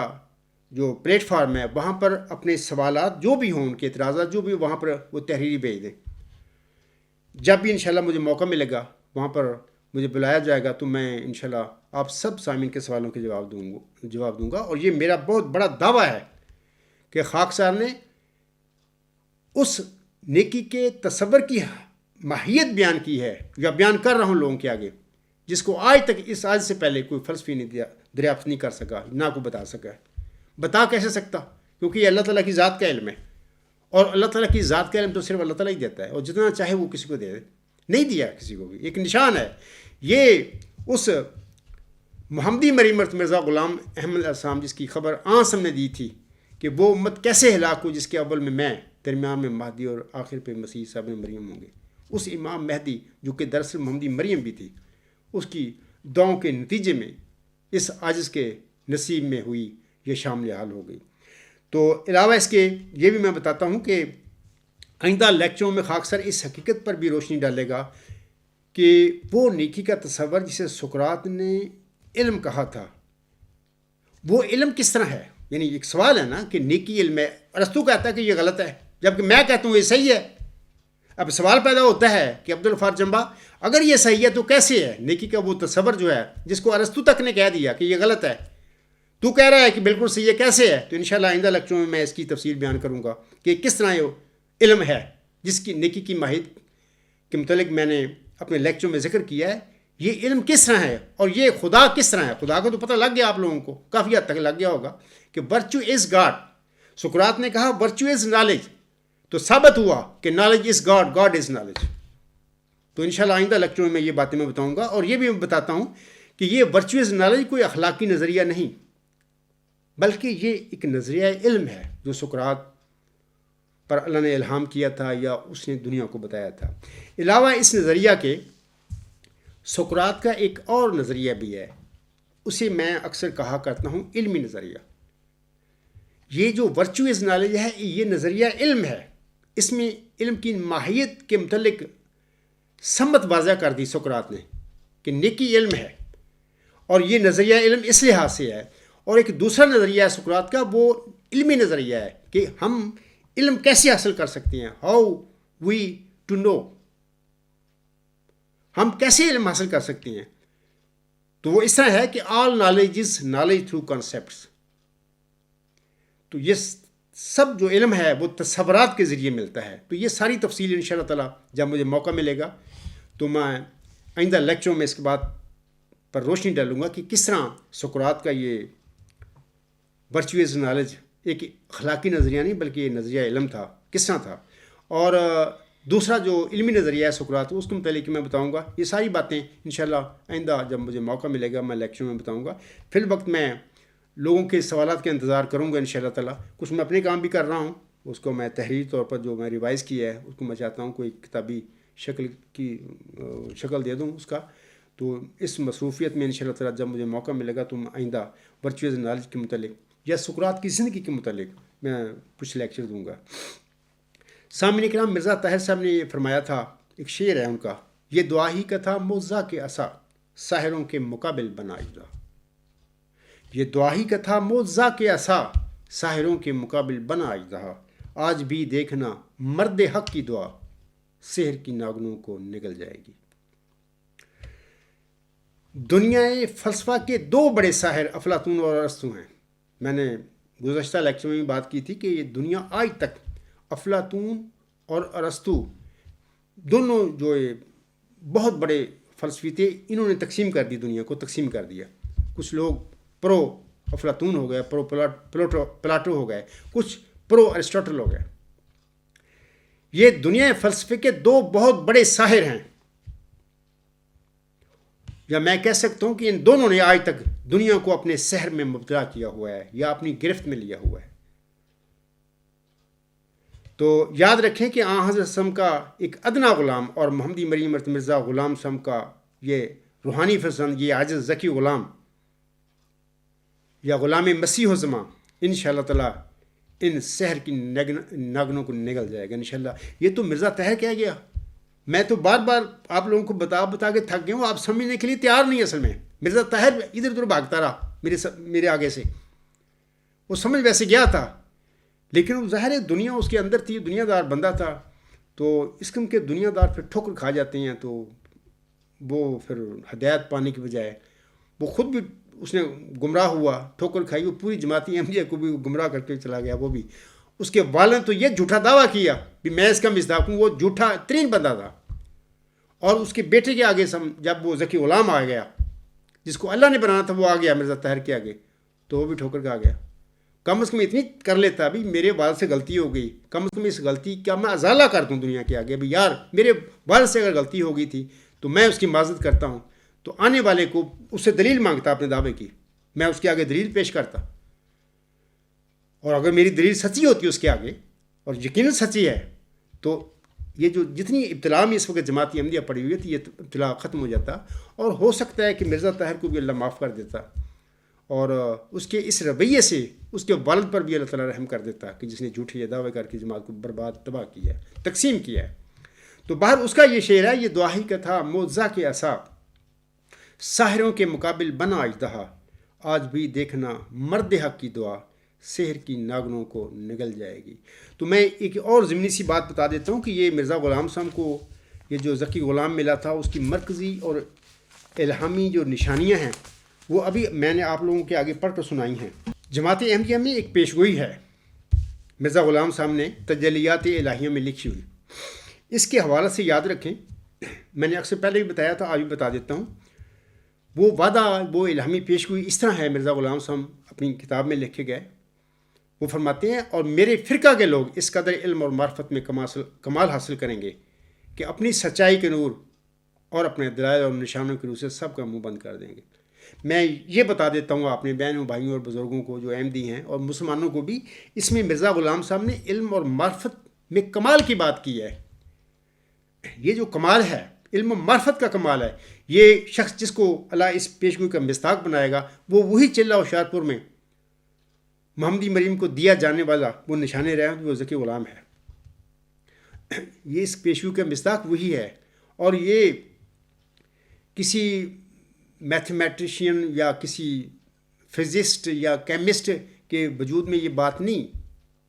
جو پلیٹ فارم ہے وہاں پر اپنے سوالات جو بھی ہوں، ان کے اعتراضات جو بھی وہاں پر وہ تحریری بھیج دیں. جب بھی انشاءاللہ مجھے موقع ملے گا وہاں پر مجھے بلایا جائے گا تو میں انشاءاللہ آپ سب سامعین کے سوالوں کے جواب دوں گا. اور یہ میرا بہت بڑا دعویٰ ہے کہ خاکسار نے اس نیکی کے تصور کی ماہیت بیان کی ہے یا بیان کر رہا ہوں لوگوں کے آگے، جس کو آج تک اس آج سے پہلے کوئی فلسفی نہیں دریافت نہیں کر سکا، نہ کوئی بتا سکا. بتا کیسے سکتا؟ کیونکہ یہ اللہ تعالیٰ کی ذات کا علم ہے، اور اللہ تعالیٰ کی ذات کا علم تو صرف اللہ تعالیٰ ہی دیتا ہے، اور جتنا چاہے وہ کسی کو دے دے. نہیں دیا کسی کو بھی. ایک نشان ہے. یہ اس محمدی مریمت مرزا غلام احمد السلام جس کی خبر آنسم نے دی تھی کہ وہ امت کیسے ہلاک ہو جس کے اول میں درمیان میں مہدی اور آخر پہ مسیح صاحب مریم ہوں گے. اس امام مہدی جو کہ دراصل محمدی مریم بھی تھی، اس کی دعاؤں کے نتیجے میں اس عاجز کے نصیب میں ہوئی یہ شامل حال ہو گئی. تو علاوہ اس کے یہ بھی میں بتاتا ہوں کہ آئندہ لیکچروں میں خاکسار اس حقیقت پر بھی روشنی ڈالے گا کہ وہ نیکی کا تصور جسے سقراط نے علم کہا تھا وہ علم کس طرح ہے. یعنی ایک سوال ہے نا کہ نیکی علم ہے، ارسطو کہتا ہے کہ یہ غلط ہے جبکہ میں کہتا ہوں یہ صحیح ہے. اب سوال پیدا ہوتا ہے کہ عبدالغفار جمبا اگر یہ صحیح ہے تو کیسے ہے؟ نیکی کا وہ تصور جو ہے جس کو ارسطو تک نے کہہ دیا کہ یہ غلط ہے، تو کہہ رہا ہے کہ بالکل صحیح ہے، کیسے ہے؟ تو انشاءاللہ آئندہ لیکچروں میں اس کی تفصیل بیان کروں گا کہ کس طرح یہ علم ہے جس کی نیکی کی ماہیت کے متعلق میں نے اپنے لیکچر میں ذکر کیا ہے. یہ علم کس طرح ہے اور یہ خدا کس طرح ہے. خدا کو تو پتہ لگ گیا آپ لوگوں کو، کافی حد تک لگ گیا ہوگا کہ ورچو از گاڈ. سقراط نے کہا ورچو از نالج، تو ثابت ہوا کہ knowledge is God, God is knowledge. تو انشاءاللہ آئندہ لیکچروں میں یہ باتیں میں بتاؤں گا. اور یہ بھی میں بتاتا ہوں کہ یہ ورچو از نالج کوئی اخلاقی نظریہ نہیں بلکہ یہ ایک نظریہ علم ہے جو سقراط پر اللہ نے الہام کیا تھا یا اس نے دنیا کو بتایا تھا. علاوہ اس نظریہ کے سقراط کا ایک اور نظریہ بھی ہے، اسے میں اکثر کہا کرتا ہوں علمی نظریہ. یہ جو ورچو از نالج ہے یہ نظریہ علم ہے. اس میں علم کی ماہیت کے متعلق سمت واضح کر دی سقراط نے کہ نیکی علم ہے، اور یہ نظریہ علم اس لحاظ سے ہے. اور ایک دوسرا نظریہ ہے سقراط کا، وہ علمی نظریہ ہے کہ ہم علم کیسے حاصل کر سکتے ہیں، ہاؤ وی ٹو نو، ہم کیسے علم حاصل کر سکتے ہیں. تو وہ اس طرح ہے کہ all knowledge is knowledge through concepts. تو یہ سب جو علم ہے وہ تصورات کے ذریعے ملتا ہے. تو یہ ساری تفصیل ان شاء اللہ تعالیٰ جب مجھے موقع ملے گا تو میں آئندہ لیکچروں میں اس کے بعد پر روشنی ڈالوں گا کہ کس طرح سقراط کا یہ ورچوئز نالج ایک اخلاقی نظریہ نہیں بلکہ یہ نظریہ علم تھا، کس طرح تھا. اور دوسرا جو علمی نظریہ ہے سقراط اس کے متعلق میں بتاؤں گا. یہ ساری باتیں انشاءاللہ آئندہ جب مجھے موقع ملے گا میں لیکچر میں بتاؤں گا. فی الوقت میں لوگوں کے سوالات کا انتظار کروں گا انشاءاللہ تعالیٰ. کچھ میں اپنے کام بھی کر رہا ہوں، اس کو میں تحریری طور پر جو میں ریوائز کیا ہے اس کو میں چاہتا ہوں کوئی کتابی شکل دے دوں اس کا. تو اس مصروفیت میں انشاءاللہ تعالیٰ جب مجھے موقع ملے گا تو میں آئندہ ورچوئل نالج کے متعلق یا سقراط کی زندگی کے متعلق میں کچھ لیکچر دوں گا۔ سامعین کرام، مرزا طاہر صاحب نے یہ فرمایا تھا، ایک شعر ہے ان کا، یہ دعا ہی کا تھا موزہ کے عصا ساحروں کے مقابل بنا اجدا۔ یہ دعا ہی کا تھا موزہ کے عصا ساحروں کے مقابل بنا اجدا، آج بھی دیکھنا مرد حق کی دعا سحر کی ناگنوں کو نگل جائے گی۔ دنیا فلسفہ کے دو بڑے ساحر افلاطون اور ارسطو ہیں۔ میں نے گزشتہ لیکچر میں بھی بات کی تھی کہ یہ دنیا آج تک افلاطون اور ارسطو دونوں جو بہت بڑے فلسفی تھے، انہوں نے تقسیم کر دی، دنیا کو تقسیم کر دیا۔ کچھ لوگ پرو افلاطون ہو گئے، پرو پلاٹو ہو گئے، کچھ پرو ارسطوٹل ہو گئے۔ یہ دنیا فلسفے کے دو بہت بڑے ساحر ہیں، یا میں کہہ سکتا ہوں کہ ان دونوں نے آج تک دنیا کو اپنے سحر میں مبتلا کیا ہوا ہے یا اپنی گرفت میں لیا ہوا ہے۔ تو یاد رکھیں کہ آن حضرت سم کا ایک ادنا غلام اور محمدی مریم مرزا غلام سم کا یہ روحانی فرزند، یہ عاجز ذکی غلام یا غلام مسیح الزماں انشاءاللہ تعالیٰ ان سحر کی ناگنوں کو نگل جائے گا انشاءاللہ۔ یہ تو مرزا طاہر کہہ گیا، میں تو بار بار آپ لوگوں کو بتا کے تھک گیا ہوں، آپ سمجھنے کے لیے تیار نہیں۔ اصل میں مرزا طاہر ادھر ادھر بھاگتا رہا میرے آگے سے، وہ سمجھ ویسے گیا تھا، لیکن ظاہر ہے دنیا اس کے اندر تھی، دنیا دار بندہ تھا، تو اس قسم کے دنیا دار پھر ٹھوکر کھا جاتے ہیں، تو وہ پھر ہدایت پانے کی بجائے وہ خود بھی اس نے گمراہ ہوا، ٹھوکر کھائی، وہ پوری جماعتی احمدیہ کو بھی گمراہ کر کے چلا گیا۔ وہ بھی اس کے والد تو یہ جھوٹا دعویٰ کیا کہ میں اس کا مصداق ہوں، وہ جھوٹا ترین بندہ تھا۔ اور اس کے بیٹے کے آگے جب وہ ذکی غلام آ گیا جس کو اللہ نے بنانا تھا، وہ آ گیا مرزا طاہر کے آگے، تو وہ بھی ٹھوکر کھا گیا۔ کم از کم اتنی کر لیتا، ابھی میرے والد سے غلطی ہو گئی، کم از کم اس غلطی کا میں ازالہ کر دوں دنیا کے آگے، ابھی یار میرے والد سے اگر غلطی ہو گئی تھی تو میں اس کی معذرت کرتا ہوں، تو آنے والے کو اس سے دلیل مانگتا اپنے دعوے کی، میں اس کے آگے دلیل پیش کرتا، اور اگر میری دلیل سچی ہوتی اس کے آگے، اور یقیناً سچی ہے، تو یہ جو جتنی ابتلا میں اس وقت جماعتی احمدیہ پڑی ہوئی تھی، یہ ابتلا ختم ہو جاتا، اور ہو سکتا ہے کہ مرزا طاہر کو بھی اللہ معاف کر دیتا، اور اس کے اس رویے سے اس کے والد پر بھی اللہ تعالیٰ رحم کر دیتا کہ جس نے جھوٹے یہ دعوے کر کے جماعت کو برباد تباہ کیا ہے، تقسیم کیا ہے۔ تو باہر اس کا یہ شعر ہے، یہ دعا ہی کا تھا موزہ کے عصا ساحروں کے مقابل بنا اژدہا، آج بھی دیکھنا مرد حق کی دعا سحر کی ناگنوں کو نگل جائے گی۔ تو میں ایک اور ضمنی سی بات بتا دیتا ہوں کہ یہ مرزا غلام صاحب کو یہ جو ذکی غلام ملا تھا، اس کی مرکزی اور الہامی جو نشانیاں ہیں وہ ابھی میں نے آپ لوگوں کے آگے پڑھ کر سنائی ہیں۔ جماعت احمدیہ میں ایک پیشگوئی ہے مرزا غلام صاحب نے تجلیات الہیہ میں لکھی ہوئی، اس کے حوالے سے یاد رکھیں، میں نے اکثر پہلے بھی بتایا تھا، آج بھی بتا دیتا ہوں۔ وہ وعدہ، وہ الہامی پیشگوئی اس طرح ہے، مرزا غلام صاحب اپنی کتاب میں لکھے گئے، وہ فرماتے ہیں، اور میرے فرقہ کے لوگ اس قدر علم اور معرفت میں کمال حاصل کریں گے کہ اپنی سچائی کے نور اور اپنے دلائل اور نشانوں کے روح سے سب کا منہ بند کر دیں گے۔ میں یہ بتا دیتا ہوں اپنے بہنوں بھائیوں اور بزرگوں کو جو احمدی ہیں اور مسلمانوں کو بھی، اس میں مرزا غلام صاحب نے علم اور معرفت میں کمال کی بات کی ہے۔ یہ جو کمال ہے، علم و معرفت کا کمال ہے، یہ شخص جس کو اللہ اس پیشگوئی کا مصداق بنائے گا، وہ وہی چلہ ہوشیارپور میں محمدی مریم کو دیا جانے والا وہ نشان رحمت، وہ ذکی غلام ہے۔ یہ اس پیشگوئی کا مصداق وہی ہے، اور یہ کسی میتھمیٹیشین یا کسی فزسٹ یا کیمسٹ کے وجود میں یہ بات نہیں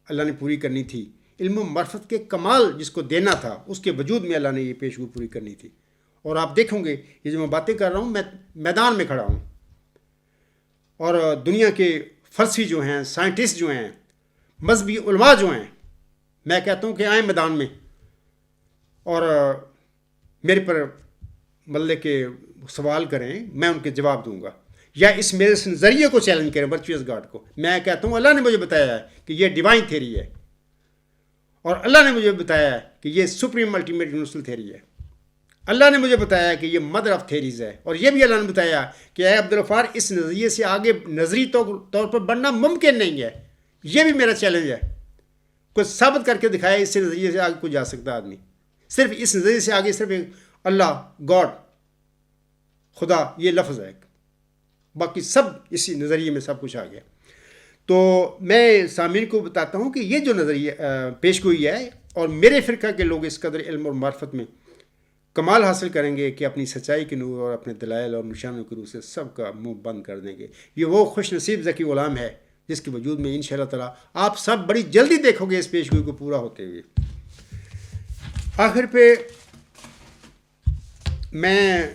اللہ نے پوری کرنی تھی، علم و معرفت کے کمال جس کو دینا تھا اس کے وجود میں اللہ نے یہ پیشگوئی پوری کرنی تھی۔ اور آپ دیکھیں گے یہ جو میں باتیں کر رہا ہوں، میں میدان میں کھڑا ہوں، اور دنیا کے فلسفی جو ہیں، سائنٹسٹ جو ہیں، مذہبی علماء جو ہیں، میں کہتا ہوں کہ آئیں میدان میں اور میرے پر مطلب کہ سوال کریں، میں ان کے جواب دوں گا، یا اس میرے نظریے کو چیلنج کریں، ورچوئس گاڈ کو۔ میں کہتا ہوں اللہ نے مجھے بتایا ہے کہ یہ ڈیوائن تھیری ہے، اور اللہ نے مجھے بتایا ہے کہ یہ سپریم الٹیمیٹ یونیورسل تھیری ہے، اللہ نے مجھے بتایا کہ یہ مدر آف تھیریز ہے، اور یہ بھی اللہ نے بتایا کہ اے عبدالغفار اس نظریے سے آگے نظری طور پر بڑھنا ممکن نہیں ہے، یہ بھی میرا چیلنج ہے، کچھ ثابت کر کے دکھایا اس نظریے سے آگے کو جا سکتا آدمی، صرف اس نظریے سے آگے صرف اللہ، گاڈ، خدا، یہ لفظ ہے، باقی سب اسی نظریے میں سب کچھ آ گیا۔ تو میں سامعین کو بتاتا ہوں کہ یہ جو نظریہ پیش گوئی ہے، اور میرے فرقہ کے لوگ اس قدر علم اور معرفت میں کمال حاصل کریں گے کہ اپنی سچائی کے نور اور اپنے دلائل اور نشانوں کے روح سے سب کا منہ بند کر دیں گے۔ یہ وہ خوش نصیب ذکی غلام ہے جس کے وجود میں انشاءاللہ تعالیٰ آپ سب بڑی جلدی دیکھو گے اس پیش گوئی کو پورا ہوتے ہوئے۔ آخر پہ میں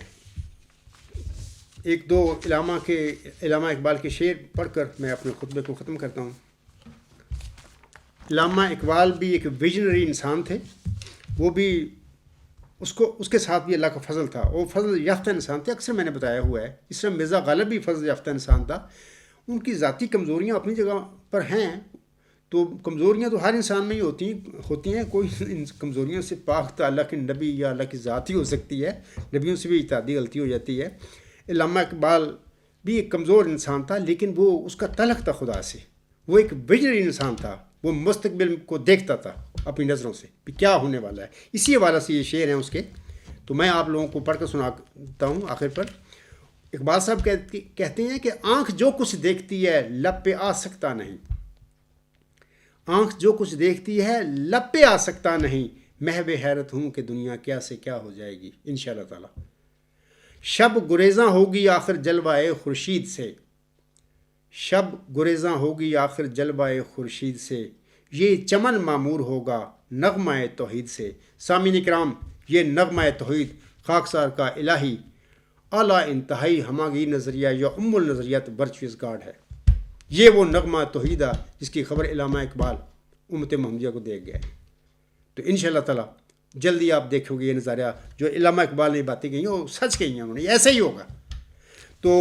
ایک دو علامہ اقبال کے شعر پڑھ کر میں اپنے خطبے کو ختم کرتا ہوں۔ علامہ اقبال بھی ایک ویژنری انسان تھے، وہ بھی اس کے ساتھ بھی اللہ کا فضل تھا، وہ فضل یافتہ انسان تھے، اکثر میں نے بتایا ہوا ہے۔ اس طرح مرزا غالب بھی فضل یافتہ انسان تھا۔ ان کی ذاتی کمزوریاں اپنی جگہ پر ہیں، تو کمزوریاں تو ہر انسان میں ہی ہوتی ہیں، کوئی ان کمزوریوں سے پاک تو اللہ کے نبی یا اللہ کی ذات ہی ہو سکتی ہے، نبیوں سے بھی اجتہادی غلطی ہو جاتی ہے۔ علامہ اقبال بھی ایک کمزور انسان تھا، لیکن وہ اس کا تعلق تھا خدا سے، وہ ایک ویژنری انسان تھا، وہ مستقبل کو دیکھتا تھا اپنی نظروں سے کہ کیا ہونے والا ہے۔ اسی حوالے سے یہ شعر ہیں اس کے، تو میں آپ لوگوں کو پڑھ کر سناتا ہوں۔ آخر پر اقبال صاحب کہتے ہیں کہ آنکھ جو کچھ دیکھتی ہے لب پہ آ سکتا نہیں، آنکھ جو کچھ دیکھتی ہے لب پہ آ سکتا نہیں، محو حیرت ہوں کہ دنیا کیا سے کیا ہو جائے گی انشاءاللہ تعالی۔ شب گریزاں ہوگی آخر جلوائے خورشید سے، شب گریزاں ہوگی آخر جلوائے خورشید سے، یہ چمن معمور ہوگا نغمہ توحید سے۔ سامعین کرام، یہ نغمہ توحید خاکسار کا الہی اعلیٰ انتہائی ہماگیر نظریہ یا ام النظریات ورچوئس گاڈ ہے۔ یہ وہ نغمہ توحید ہے جس کی خبر علامہ اقبال امت محمدیہ کو دے گیا ہے۔ تو انشاءاللہ تعالیٰ جلدی آپ دیکھو گے یہ نظریہ جو علامہ اقبال نے باتیں کہی ہیں وہ سچ کہی ہیں انہوں نے، ایسے ہی ہوگا۔ تو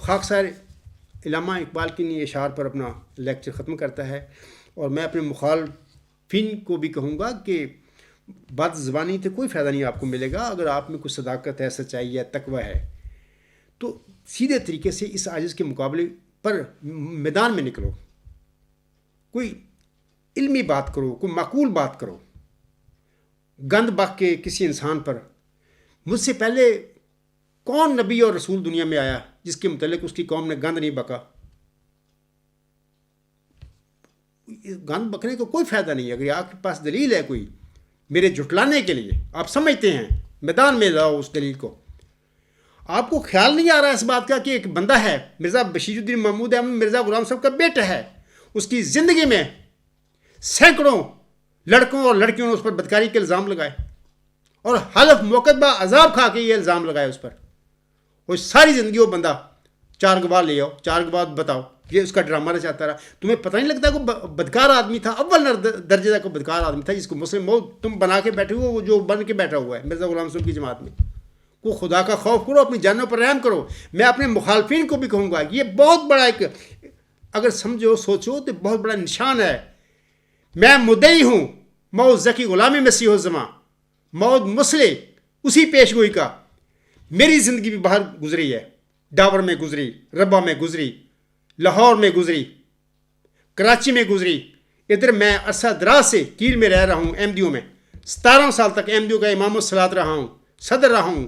خاکسار علامہ اقبال کی اشعار پر اپنا لیکچر ختم کرتا ہے، اور میں اپنے مخالفین کو بھی کہوں گا کہ بات زبانی تو کوئی فائدہ نہیں آپ کو ملے گا۔ اگر آپ میں کچھ صداقت ہے، سچائی ہے، تقوی ہے، تو سیدھے طریقے سے اس عاجز کے مقابلے پر میدان میں نکلو، کوئی علمی بات کرو، کوئی معقول بات کرو۔ گند بک کے کسی انسان پر، مجھ سے پہلے کون نبی اور رسول دنیا میں آیا جس کے متعلق اس کی قوم نے گند نہیں بکا؟ گند بکنے کو کوئی فائدہ نہیں ہے۔ اگر آپ کے پاس دلیل ہے کوئی میرے جھٹلانے کے لیے، آپ سمجھتے ہیں، میدان میں لاؤ اس دلیل کو۔ آپ کو خیال نہیں آ رہا اس بات کا کہ ایک بندہ ہے مرزا بشیر الدین محمود احمد مرزا غلام صاحب کا بیٹا ہے، اس کی زندگی میں سینکڑوں لڑکوں اور لڑکیوں نے اس پر بدکاری کے الزام لگائے، اور حلف مقدمہ عذاب کھا کے یہ الزام لگائے اس پر، اور ساری زندگی وہ بندہ چار گواہ لے آؤ، چار گواہ بتاؤ، یہ اس کا ڈرامہ رچاتا رہا۔ تمہیں پتہ نہیں لگتا کہ بدکار آدمی تھا، اول درجے کا کوئی بدکار آدمی تھا جس کو مسلم تم بنا کے بیٹھے ہو، وہ جو بن کے بیٹھا ہوا ہے مرزا غلام صاحب کی جماعت میں۔ کو خدا کا خوف کرو، اپنی جانوں پر رحم کرو۔ میں اپنے مخالفین کو بھی کہوں گا یہ بہت بڑا ایک، اگر سمجھو سوچو تو بہت بڑا نشان ہے۔ میں مدعی ہوں موت ذکی غلامی مسیح الزماں، موت مسلح اسی پیش گوئی کا۔ میری زندگی بھی باہر گزری ہے، ڈاور میں گزری، ربا میں گزری، لاہور میں گزری، کراچی میں گزری، ادھر میں عرصہ دراز سے کیل میں رہ رہا ہوں، احمدیوں میں 17 سال تک احمدیوں کا امام الصلاۃ رہا ہوں، صدر رہا ہوں۔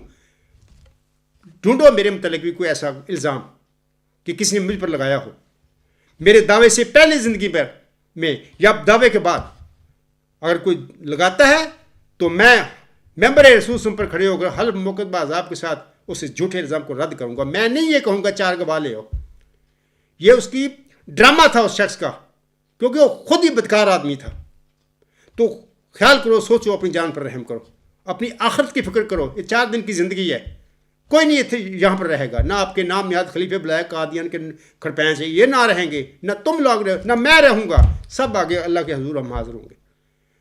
ڈھونڈو میرے متعلق بھی کوئی ایسا الزام کہ کسی نے مجھ پر لگایا ہو، میرے دعوے سے پہلے زندگی میں یا دعوے کے بعد اگر کوئی لگاتا ہے تو میں ممبر رسول سم پر کھڑے ہو کر حلف مقدمہ عذاب کے ساتھ اس جھوٹے الزام کو رد کروں گا۔ میں نہیں یہ کہوں گا چار گواہ لے آؤ، یہ اس کی ڈرامہ تھا اس شخص کا، کیونکہ وہ خود ہی بدکار آدمی تھا۔ تو خیال کرو، سوچو، اپنی جان پر رحم کرو، اپنی آخرت کی فکر کرو۔ یہ 4 دن کی زندگی ہے، کوئی نہیں یہاں پر رہے گا، نہ آپ کے نام نہاد خلیفہ بلائے قادیان کے کھڑپین سے یہ نہ رہیں گے، نہ تم لوگ رہو، نہ میں رہوں گا، سب آگے اللہ کے حضور ہم حاضر ہوں گے۔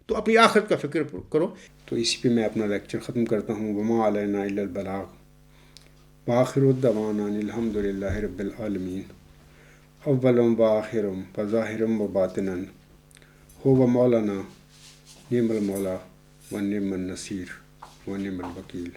تو اپنی آخرت کا فکر کرو۔ تو اسی پہ میں اپنا لیکچر ختم کرتا ہوں۔ وما علینا الا البلاغ وآخر الدعوانا الحمد للہ رب العالمین۔ اولم وآخرم وظاہرم وباطنن هو مولانا نعم المولا ونعم النصیر ونعم الوکیل۔